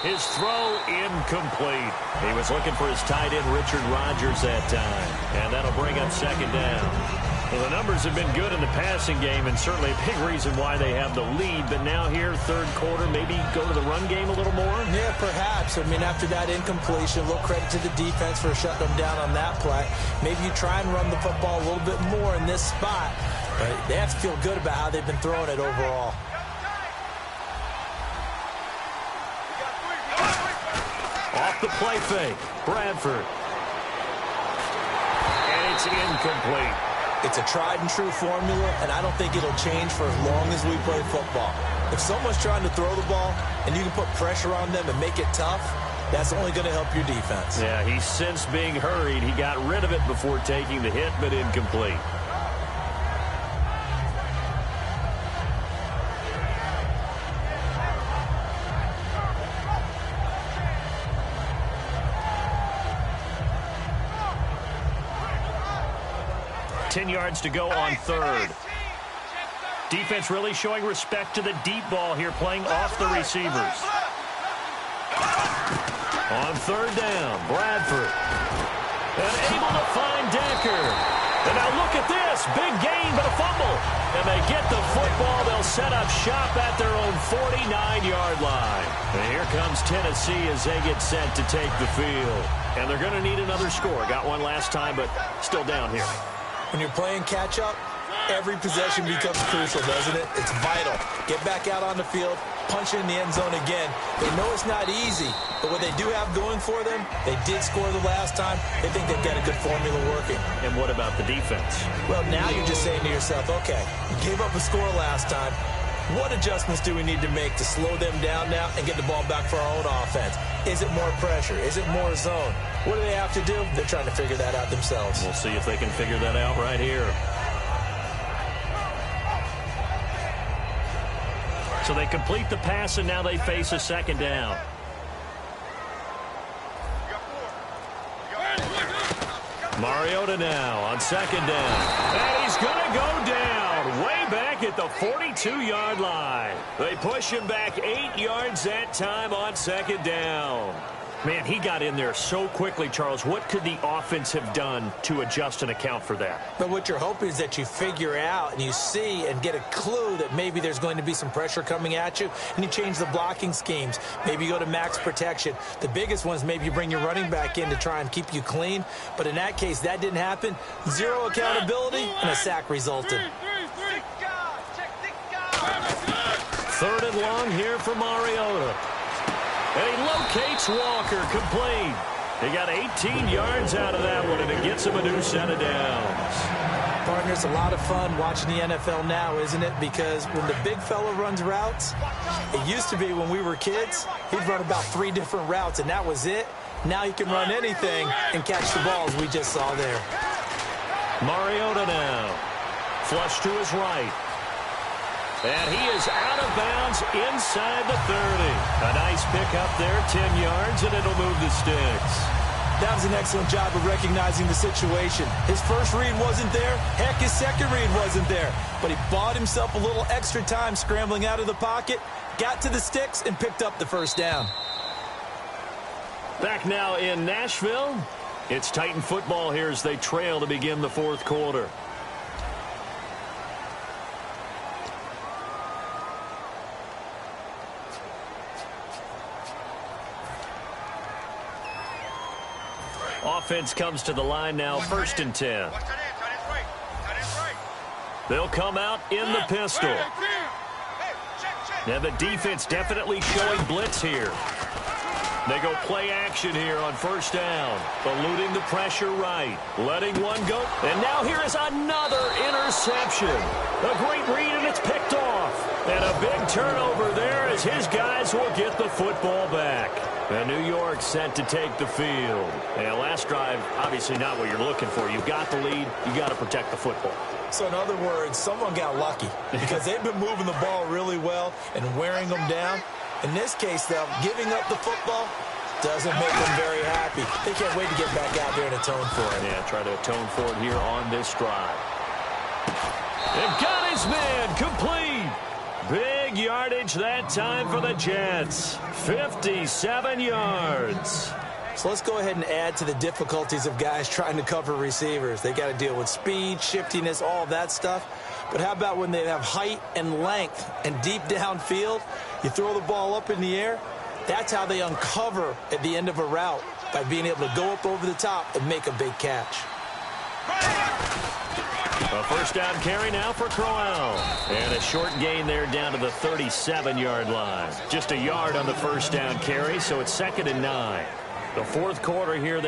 His throw incomplete. He was looking for his tight end, Richard Rodgers, that time. And that'll bring up second down. Well, the numbers have been good in the passing game, and certainly a big reason why they have the lead. But now here, third quarter, maybe go to the run game a little more? Yeah, perhaps. I mean, after that incompletion, a little credit to the defense for shutting them down on that play. Maybe you try and run the football a little bit more in this spot. But they have to feel good about how they've been throwing it overall. Off the play fake, Bradford. And it's incomplete. It's a tried-and-true formula, and I don't think it'll change for as long as we play football. If someone's trying to throw the ball and you can put pressure on them and make it tough, that's only going to help your defense. Yeah, he's since being hurried. He got rid of it before taking the hit, but incomplete. Ten yards to go on third. Defense really showing respect to the deep ball here, playing off the receivers. On third down, Bradford. And able to find Decker. And now look at this. Big gain, but a fumble. And they get the football. They'll set up shop at their own 49-yard line. And here comes Tennessee as they get set to take the field. And they're going to need another score. Got one last time, but still down here. When you're playing catch-up, every possession becomes crucial, doesn't it? It's vital. Get back out on the field, punch it in the end zone again. They know it's not easy, but what they do have going for them, they did score the last time. They think they've got a good formula working. And what about the defense? Well, now you're just saying to yourself, okay, you gave up a score last time. What adjustments do we need to make to slow them down now and get the ball back for our own offense? Is it more pressure? Is it more zone? What do they have to do? They're trying to figure that out themselves. We'll see if they can figure that out right here. So they complete the pass, and now they face a second down. Mariota now on second down. And he's going to go down way back at the 42-yard line. They push him back 8 yards that time on second down. Man, he got in there so quickly, Charles. What could the offense have done to adjust and account for that? But what you're hoping is that you figure out and you see and get a clue that maybe there's going to be some pressure coming at you, and you change the blocking schemes. Maybe you go to max protection. The biggest one is maybe you bring your running back in to try and keep you clean. But in that case, that didn't happen. Zero accountability, and a sack resulted. Third and long here for Mariota. And he locates Walker, complete. He got 18 yards out of that one, and it gets him a new set of downs. Partner, it's a lot of fun watching the NFL now, isn't it? Because when the big fella runs routes, it used to be when we were kids, he'd run about 3 different routes, and that was it. Now he can run anything and catch the balls we just saw there. Mariota now. Flush to his right. And he is out of bounds inside the 30. A nice pickup there, 10 yards, and it'll move the sticks. That was an excellent job of recognizing the situation. His first read wasn't there. Heck, his second read wasn't there. But he bought himself a little extra time scrambling out of the pocket, got to the sticks, and picked up the first down. Back now in Nashville. It's Titan football here as they trail to begin the fourth quarter. Offense comes to the line now, 1st and 10. They'll come out in the pistol. And the defense definitely showing blitz here. They go play action here on 1st down. Eluding the pressure right. Letting one go. And now here is another interception. A great read, and it's picked off. And a big turnover there as his guys will get the football back. And New York set to take the field. And last drive, obviously not what you're looking for. You've got the lead. You got to protect the football. So in other words, someone got lucky because they've been moving the ball really well and wearing them down. In this case, though, giving up the football doesn't make them very happy. They can't wait to get back out there and atone for it. Yeah, try to atone for it here on this drive. And got his man complete. Big yardage that time for the Jets. 57 yards. So let's go ahead and add to the difficulties of guys trying to cover receivers. They got to deal with speed, shiftiness, all of that stuff. But how about when they have height and length and deep downfield? You throw the ball up in the air. That's how they uncover at the end of a route, by being able to go up over the top and make a big catch. A 1st down carry now for Crowell. And a short gain there down to the 37-yard line. Just a yard on the 1st down carry, so it's 2nd and 9. The fourth quarter here.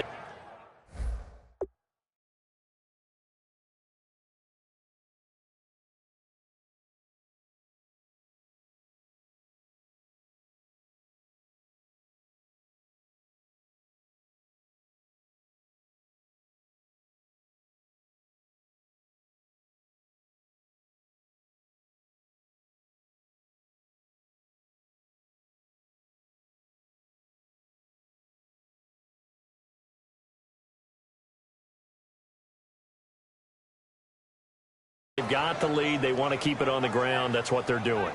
They've got the lead. They want to keep it on the ground. That's what they're doing.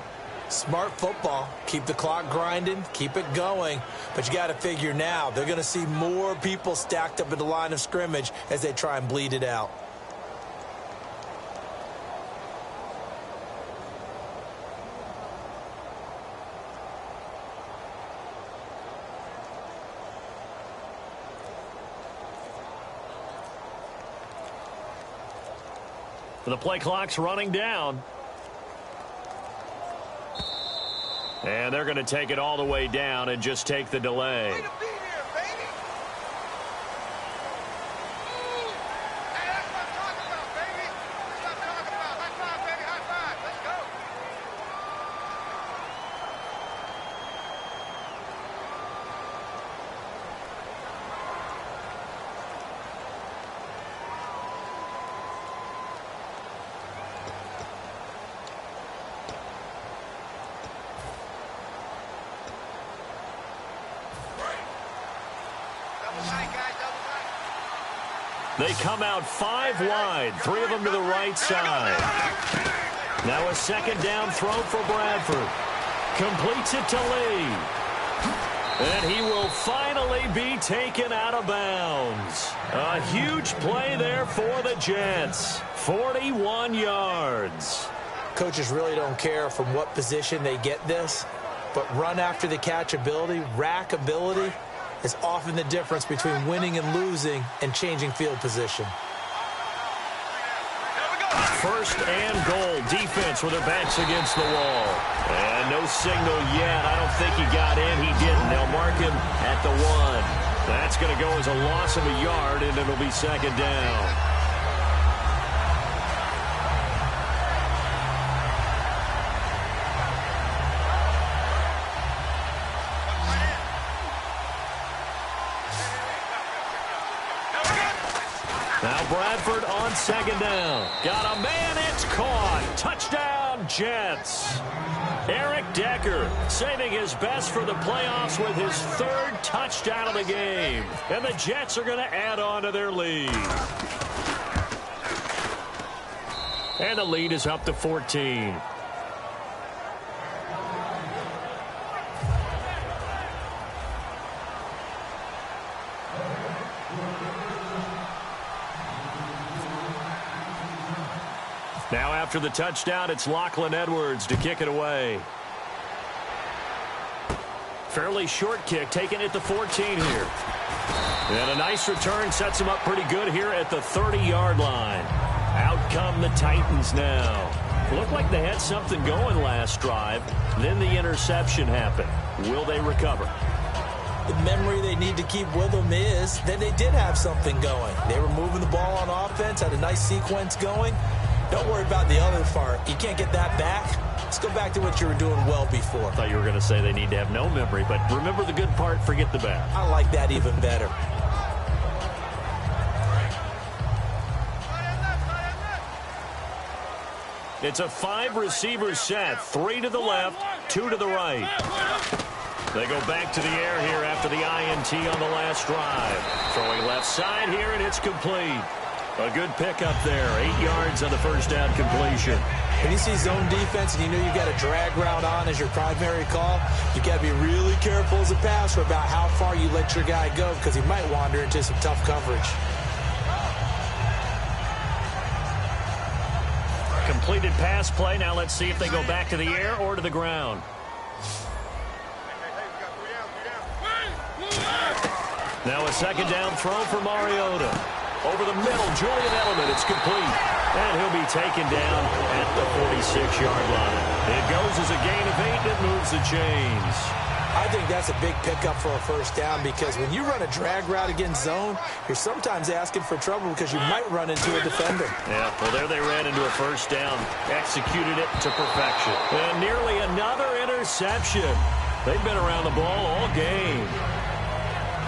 Smart football. Keep the clock grinding. Keep it going. But you got to figure now, they're going to see more people stacked up at the line of scrimmage as they try and bleed it out. The play clock's running down. And they're going to take it all the way down and just take the delay. They come out 5 wide, 3 of them to the right side. Now a 2nd down throw for Bradford. Completes it to Lee. And he will finally be taken out of bounds. A huge play there for the Jets. 41 yards. Coaches really don't care from what position they get this, but run after the catch ability, rack ability, is often the difference between winning and losing and changing field position. First and goal. Defense with their backs against the wall. And no signal yet. I don't think he got in. He didn't. They'll mark him at the 1. That's going to go as a loss of a yard, and it'll be second down. Now Bradford on second down. Got a man, it's caught. Touchdown, Jets. Eric Decker saving his best for the playoffs with his 3rd touchdown of the game. And the Jets are going to add on to their lead. And the lead is up to 14. Now after the touchdown, it's Lachlan Edwards to kick it away. Fairly short kick, taken at the 14 here. And a nice return sets him up pretty good here at the 30-yard line. Out come the Titans now. Looked like they had something going last drive. Then the interception happened. Will they recover? The memory they need to keep with them is that they did have something going. They were moving the ball on offense, had a nice sequence going. Don't worry about the other part. You can't get that back. Let's go back to what you were doing well before. I thought you were going to say they need to have no memory, but remember the good part, forget the bad. I like that even better. It's a 5-receiver set. 3 to the left, 2 to the right. They go back to the air here after the INT on the last drive. Throwing left side here, and it's complete. A good pickup there. 8 yards on the first down completion. When you see zone defense and you know you've got a drag route on as your primary call, you've got to be really careful as a passer about how far you let your guy go because he might wander into some tough coverage. Completed pass play. Now let's see if they go back to the air or to the ground. Now a second down throw for Mariota. Over the middle, Julian Edelman, it's complete. And he'll be taken down at the 46-yard line. It goes as a gain of 8 that moves the chains. I think that's a big pickup for a first down because when you run a drag route against zone, you're sometimes asking for trouble because you might run into a defender. Yeah, well, there they ran into a first down. Executed it to perfection. And nearly another interception. They've been around the ball all game.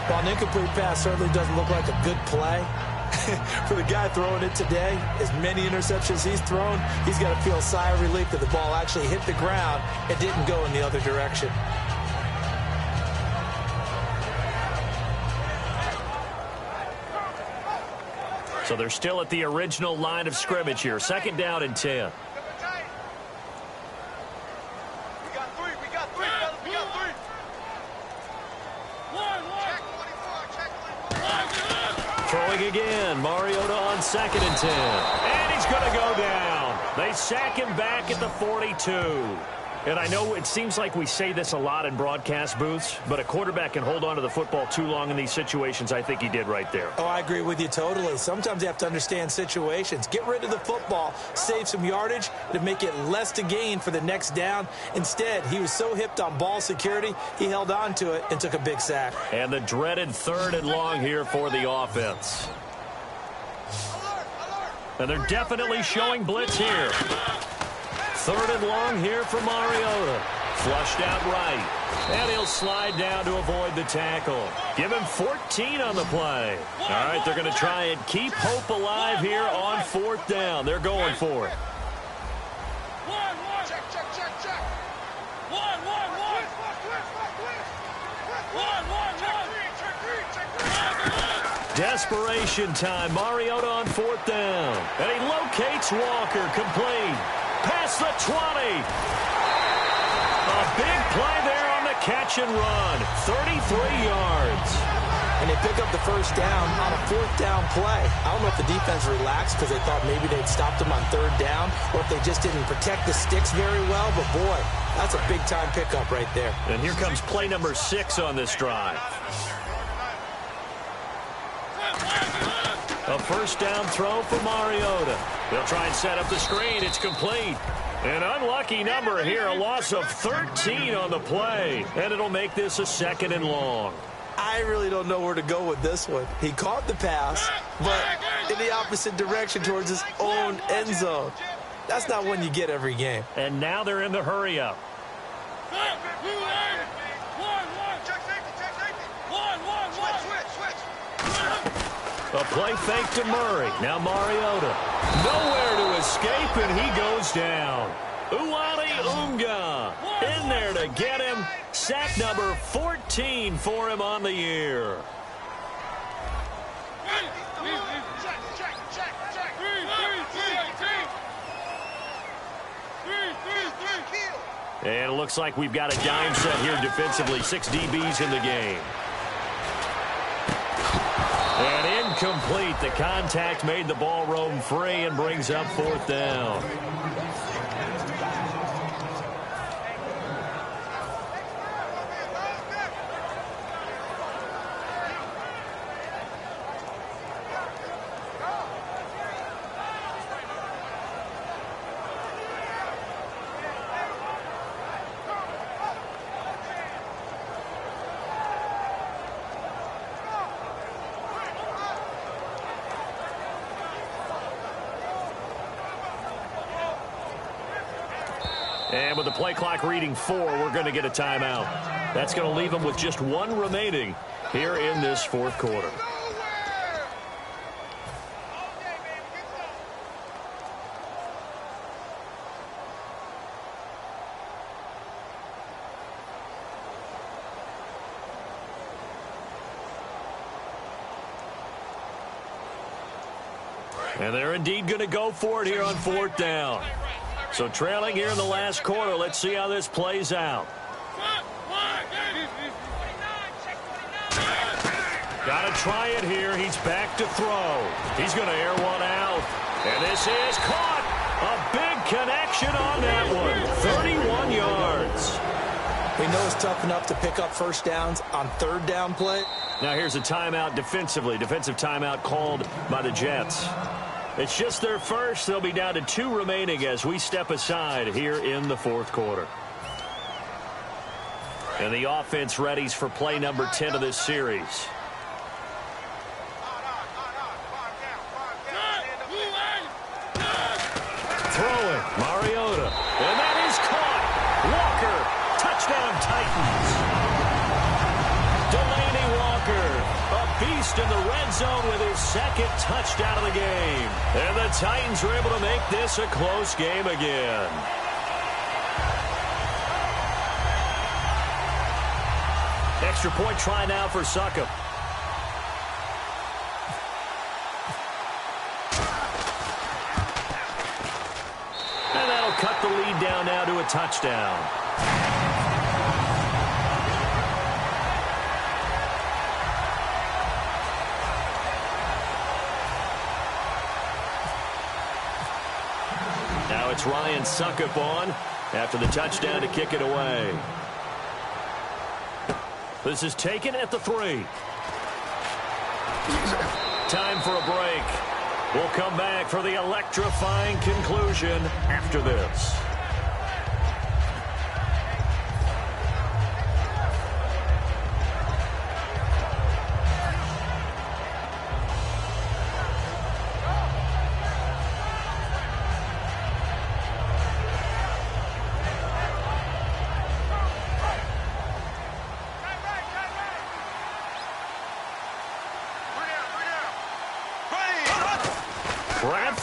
While an incomplete pass certainly doesn't look like a good play, for the guy throwing it today, as many interceptions he's thrown, he's got to feel a sigh of relief that the ball actually hit the ground and didn't go in the other direction. So they're still at the original line of scrimmage here. Second down and 10. Throwing again. Mariota on second and 10. And he's going to go down. They sack him back at the 42. And I know it seems like we say this a lot in broadcast booths, but a quarterback can hold on to the football too long in these situations. I think he did right there. Oh, I agree with you totally. Sometimes you have to understand situations. Get rid of the football, save some yardage to make it less to gain for the next down. Instead, he was so hipped on ball security, he held on to it and took a big sack. And the dreaded third and long here for the offense. And they're definitely showing blitz here. Third and long here for Mariota. Flushed out right. And he'll slide down to avoid the tackle. Give him 14 on the play. All right, they're going to try and keep hope alive here on fourth down. They're going for it. Desperation time. Mariota on fourth down. And he locates Walker. Complete. Past the 20. A big play there on the catch and run, 33 yards. And they pick up the first down on a 4th down play. I don't know if the defense relaxed because they thought maybe they'd stopped them on 3rd down, or if they just didn't protect the sticks very well. But, boy, that's a big-time pickup right there. And here comes play number 6 on this drive. A first down throw for Mariota. They'll try and set up the screen. It's complete. An unlucky number here, a loss of 13 on the play. And it'll make this a 2nd and long. I really don't know where to go with this one. He caught the pass, but in the opposite direction towards his own end zone. That's not one you get every game. And now they're in the hurry-up. A play fake to Murray. Now Mariota. Nowhere to escape, and he goes down. Uwali Unga in there to get him. Sack number 14 for him on the year. And it looks like we've got a dime set here defensively. 6 DBs in the game. And incomplete. The contact made the ball roam free and brings up 4th down. And with the play clock reading 4, we're going to get a timeout. That's going to leave them with just 1 remaining here in this 4th quarter. And they're indeed going to go for it here on 4th down. So trailing here in the last quarter. Let's see how this plays out. Got to try it here. He's back to throw. He's going to air one out. And this is caught. A big connection on that one. 31 yards. We know it's tough enough to pick up first downs on 3rd down play. Now here's a timeout defensively. Defensive timeout called by the Jets. It's just their first. They'll be down to 2 remaining as we step aside here in the 4th quarter. And the offense readies for play number 10 of this series. Throwing, Mariota. And that is caught. Walker, touchdown Titans. Delaney Walker, a beast in the red zone with his 2nd touchdown of the game. And the Titans are able to make this a close game again. Extra point try now for Succop. And that'll cut the lead down now to a touchdown. Now it's Ryan Succop on after the touchdown to kick it away. This is taken at the 3. Time for a break. We'll come back for the electrifying conclusion after this.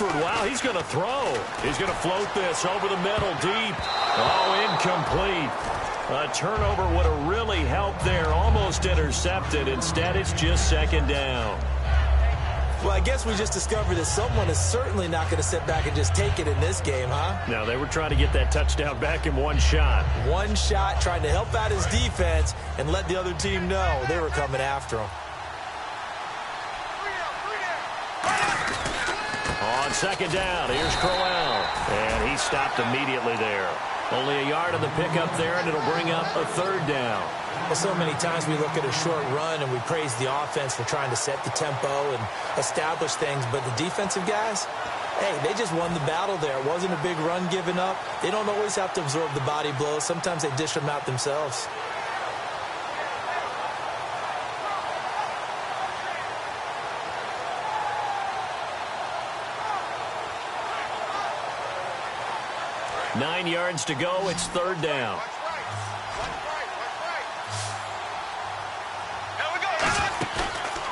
Wow, he's going to throw. He's going to float this over the middle deep. Oh, incomplete. A turnover would have really helped there. Almost intercepted. Instead, it's just 2nd down. Well, I guess we just discovered that someone is certainly not going to sit back and just take it in this game, huh? No, they were trying to get that touchdown back in one shot. One shot, trying to help out his defense and let the other team know they were coming after him. On second down, here's Crowell. And he stopped immediately there. Only a yard on the pickup there, and it'll bring up a third down. Well, so many times we look at a short run and we praise the offense for trying to set the tempo and establish things, but the defensive guys, hey, they just won the battle there. It wasn't a big run given up. They don't always have to absorb the body blows. Sometimes they dish them out themselves. Nine yards to go. It's third down.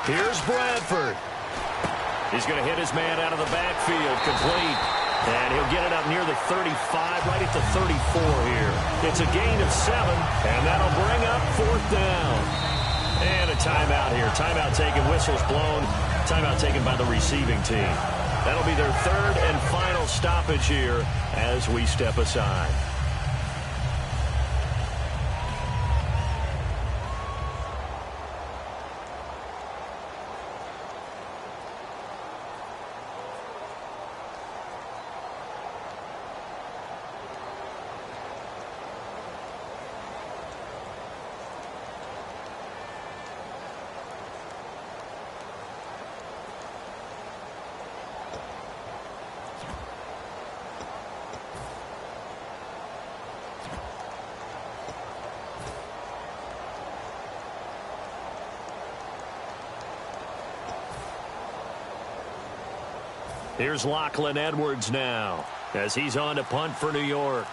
Here's Bradford. He's going to hit his man out of the backfield, complete. And he'll get it up near the 35, right at the 34 here. It's a gain of 7, and that'll bring up fourth down. And a timeout here. Timeout taken, whistles blown. Timeout taken by the receiving team. That'll be their third and final stoppage here as we step aside. Here's Lachlan Edwards now as he's on to punt for New York.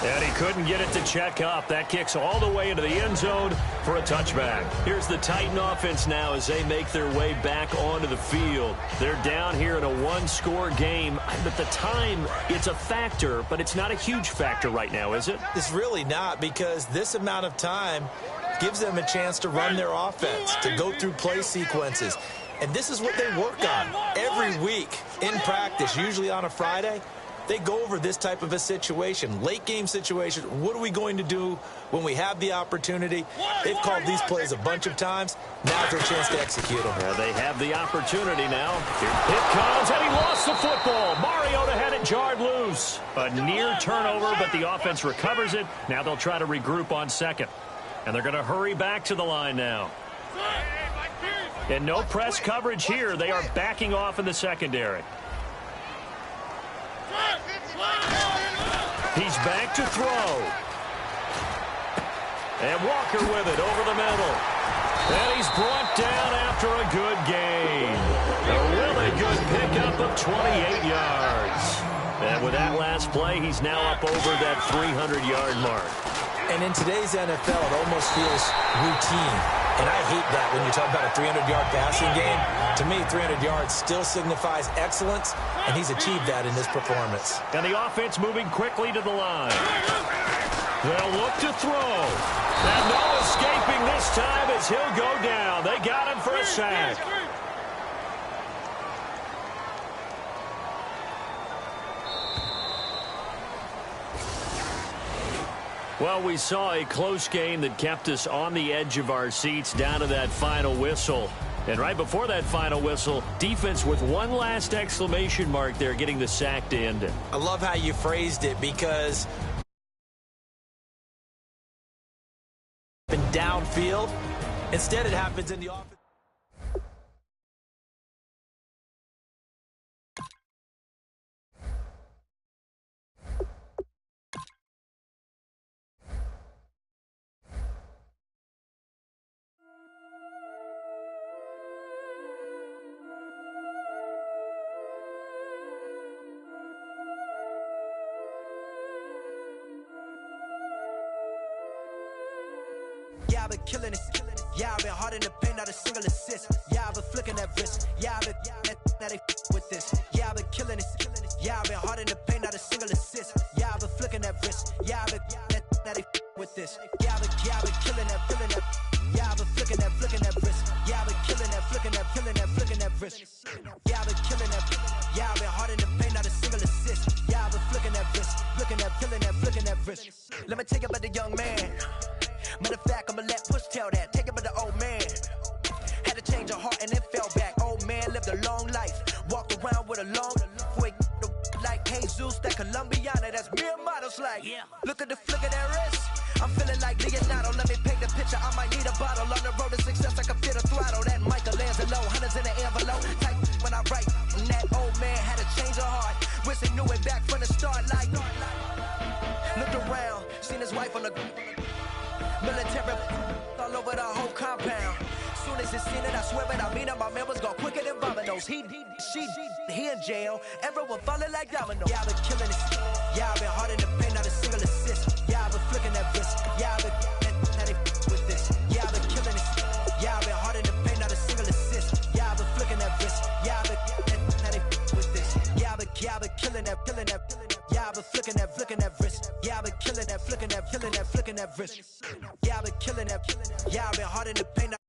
And he couldn't get it to check up. That kicks all the way into the end zone for a touchback. Here's the Titan offense now as they make their way back onto the field. They're down here in a one-score game. But the time, it's a factor, but it's not a huge factor right now, is it? It's really not, because this amount of time gives them a chance to run their offense, to go through play sequences. And this is what they work on every week in practice, usually on a Friday. They go over this type of a situation, late game situation. What are we going to do when we have the opportunity? They've called these plays a bunch of times. Now's their chance to execute them. Well, they have the opportunity now. Here it comes, and he lost the football. Mariota had it jarred loose. A near turnover, but the offense recovers it. Now they'll try to regroup on second. And they're going to hurry back to the line now. And no press coverage here. They are backing off in the secondary. He's back to throw. And Walker with it over the middle. And he's brought down after a good gain. A really good pickup of 28 yards. And with that last play, he's now up over that 300-yard mark. And in today's NFL, it almost feels routine. And I hate that when you talk about a 300-yard passing game. To me, 300 yards still signifies excellence, and he's achieved that in this performance. And the offense moving quickly to the line. They'll look to throw. And no escaping this time as he'll go down. They got him for a sack. Well, we saw a close game that kept us on the edge of our seats down to that final whistle. And right before that final whistle, defense with one last exclamation mark there, getting the sack to end it. I love how you phrased it, because downfield, instead it happens in the offense. Yeah, I've been killing it. Yeah, I've been hard in the paint, not a single assist. Yeah, I've been flicking that wrist. Yeah, I've been that they with this. Yeah, I've been killing it. Yeah, I've been hard in the paint, not a wrist. Let me tell you about the young man. Matter of fact, I'ma let Push tell that. Take it about the old man. Had to change her heart and it fell back. Old man lived a long life. Walked around with a long quick like Jesus, that Colombiana. That's mere models like. Yeah. Look at the flick of that wrist. I'm feeling like Leonardo. Let me paint the picture. I might need a bottle. On the road to success, I can feel the throttle. That Michelangelo, hundreds in the envelope. Type when I write. And that old man had to change her heart. Wish he knew it back from the start. Like, looked around, seen his wife on the military all over the whole compound. Soon as he seen it, I swear it, I mean it. My man was gone quicker than dominoes. He in jail. Everyone falling like dominoes. Yeah, I've been killing this. Yeah, I've been hard in the paint, not a single assist. Yeah, I've been flicking that wrist. Yeah, I've been now they with this. Yeah, I've been killing this. Yeah, I've been hard in the paint, not a single assist. Yeah, I've been flicking that wrist. Yeah, I've been now they with this. Yeah, I've been killing that. Yeah, I've been flicking that wrist. Yeah, I've been killing that, flicking that wrist. Yeah, I've been killing that. Yeah, I've been hard in the paint.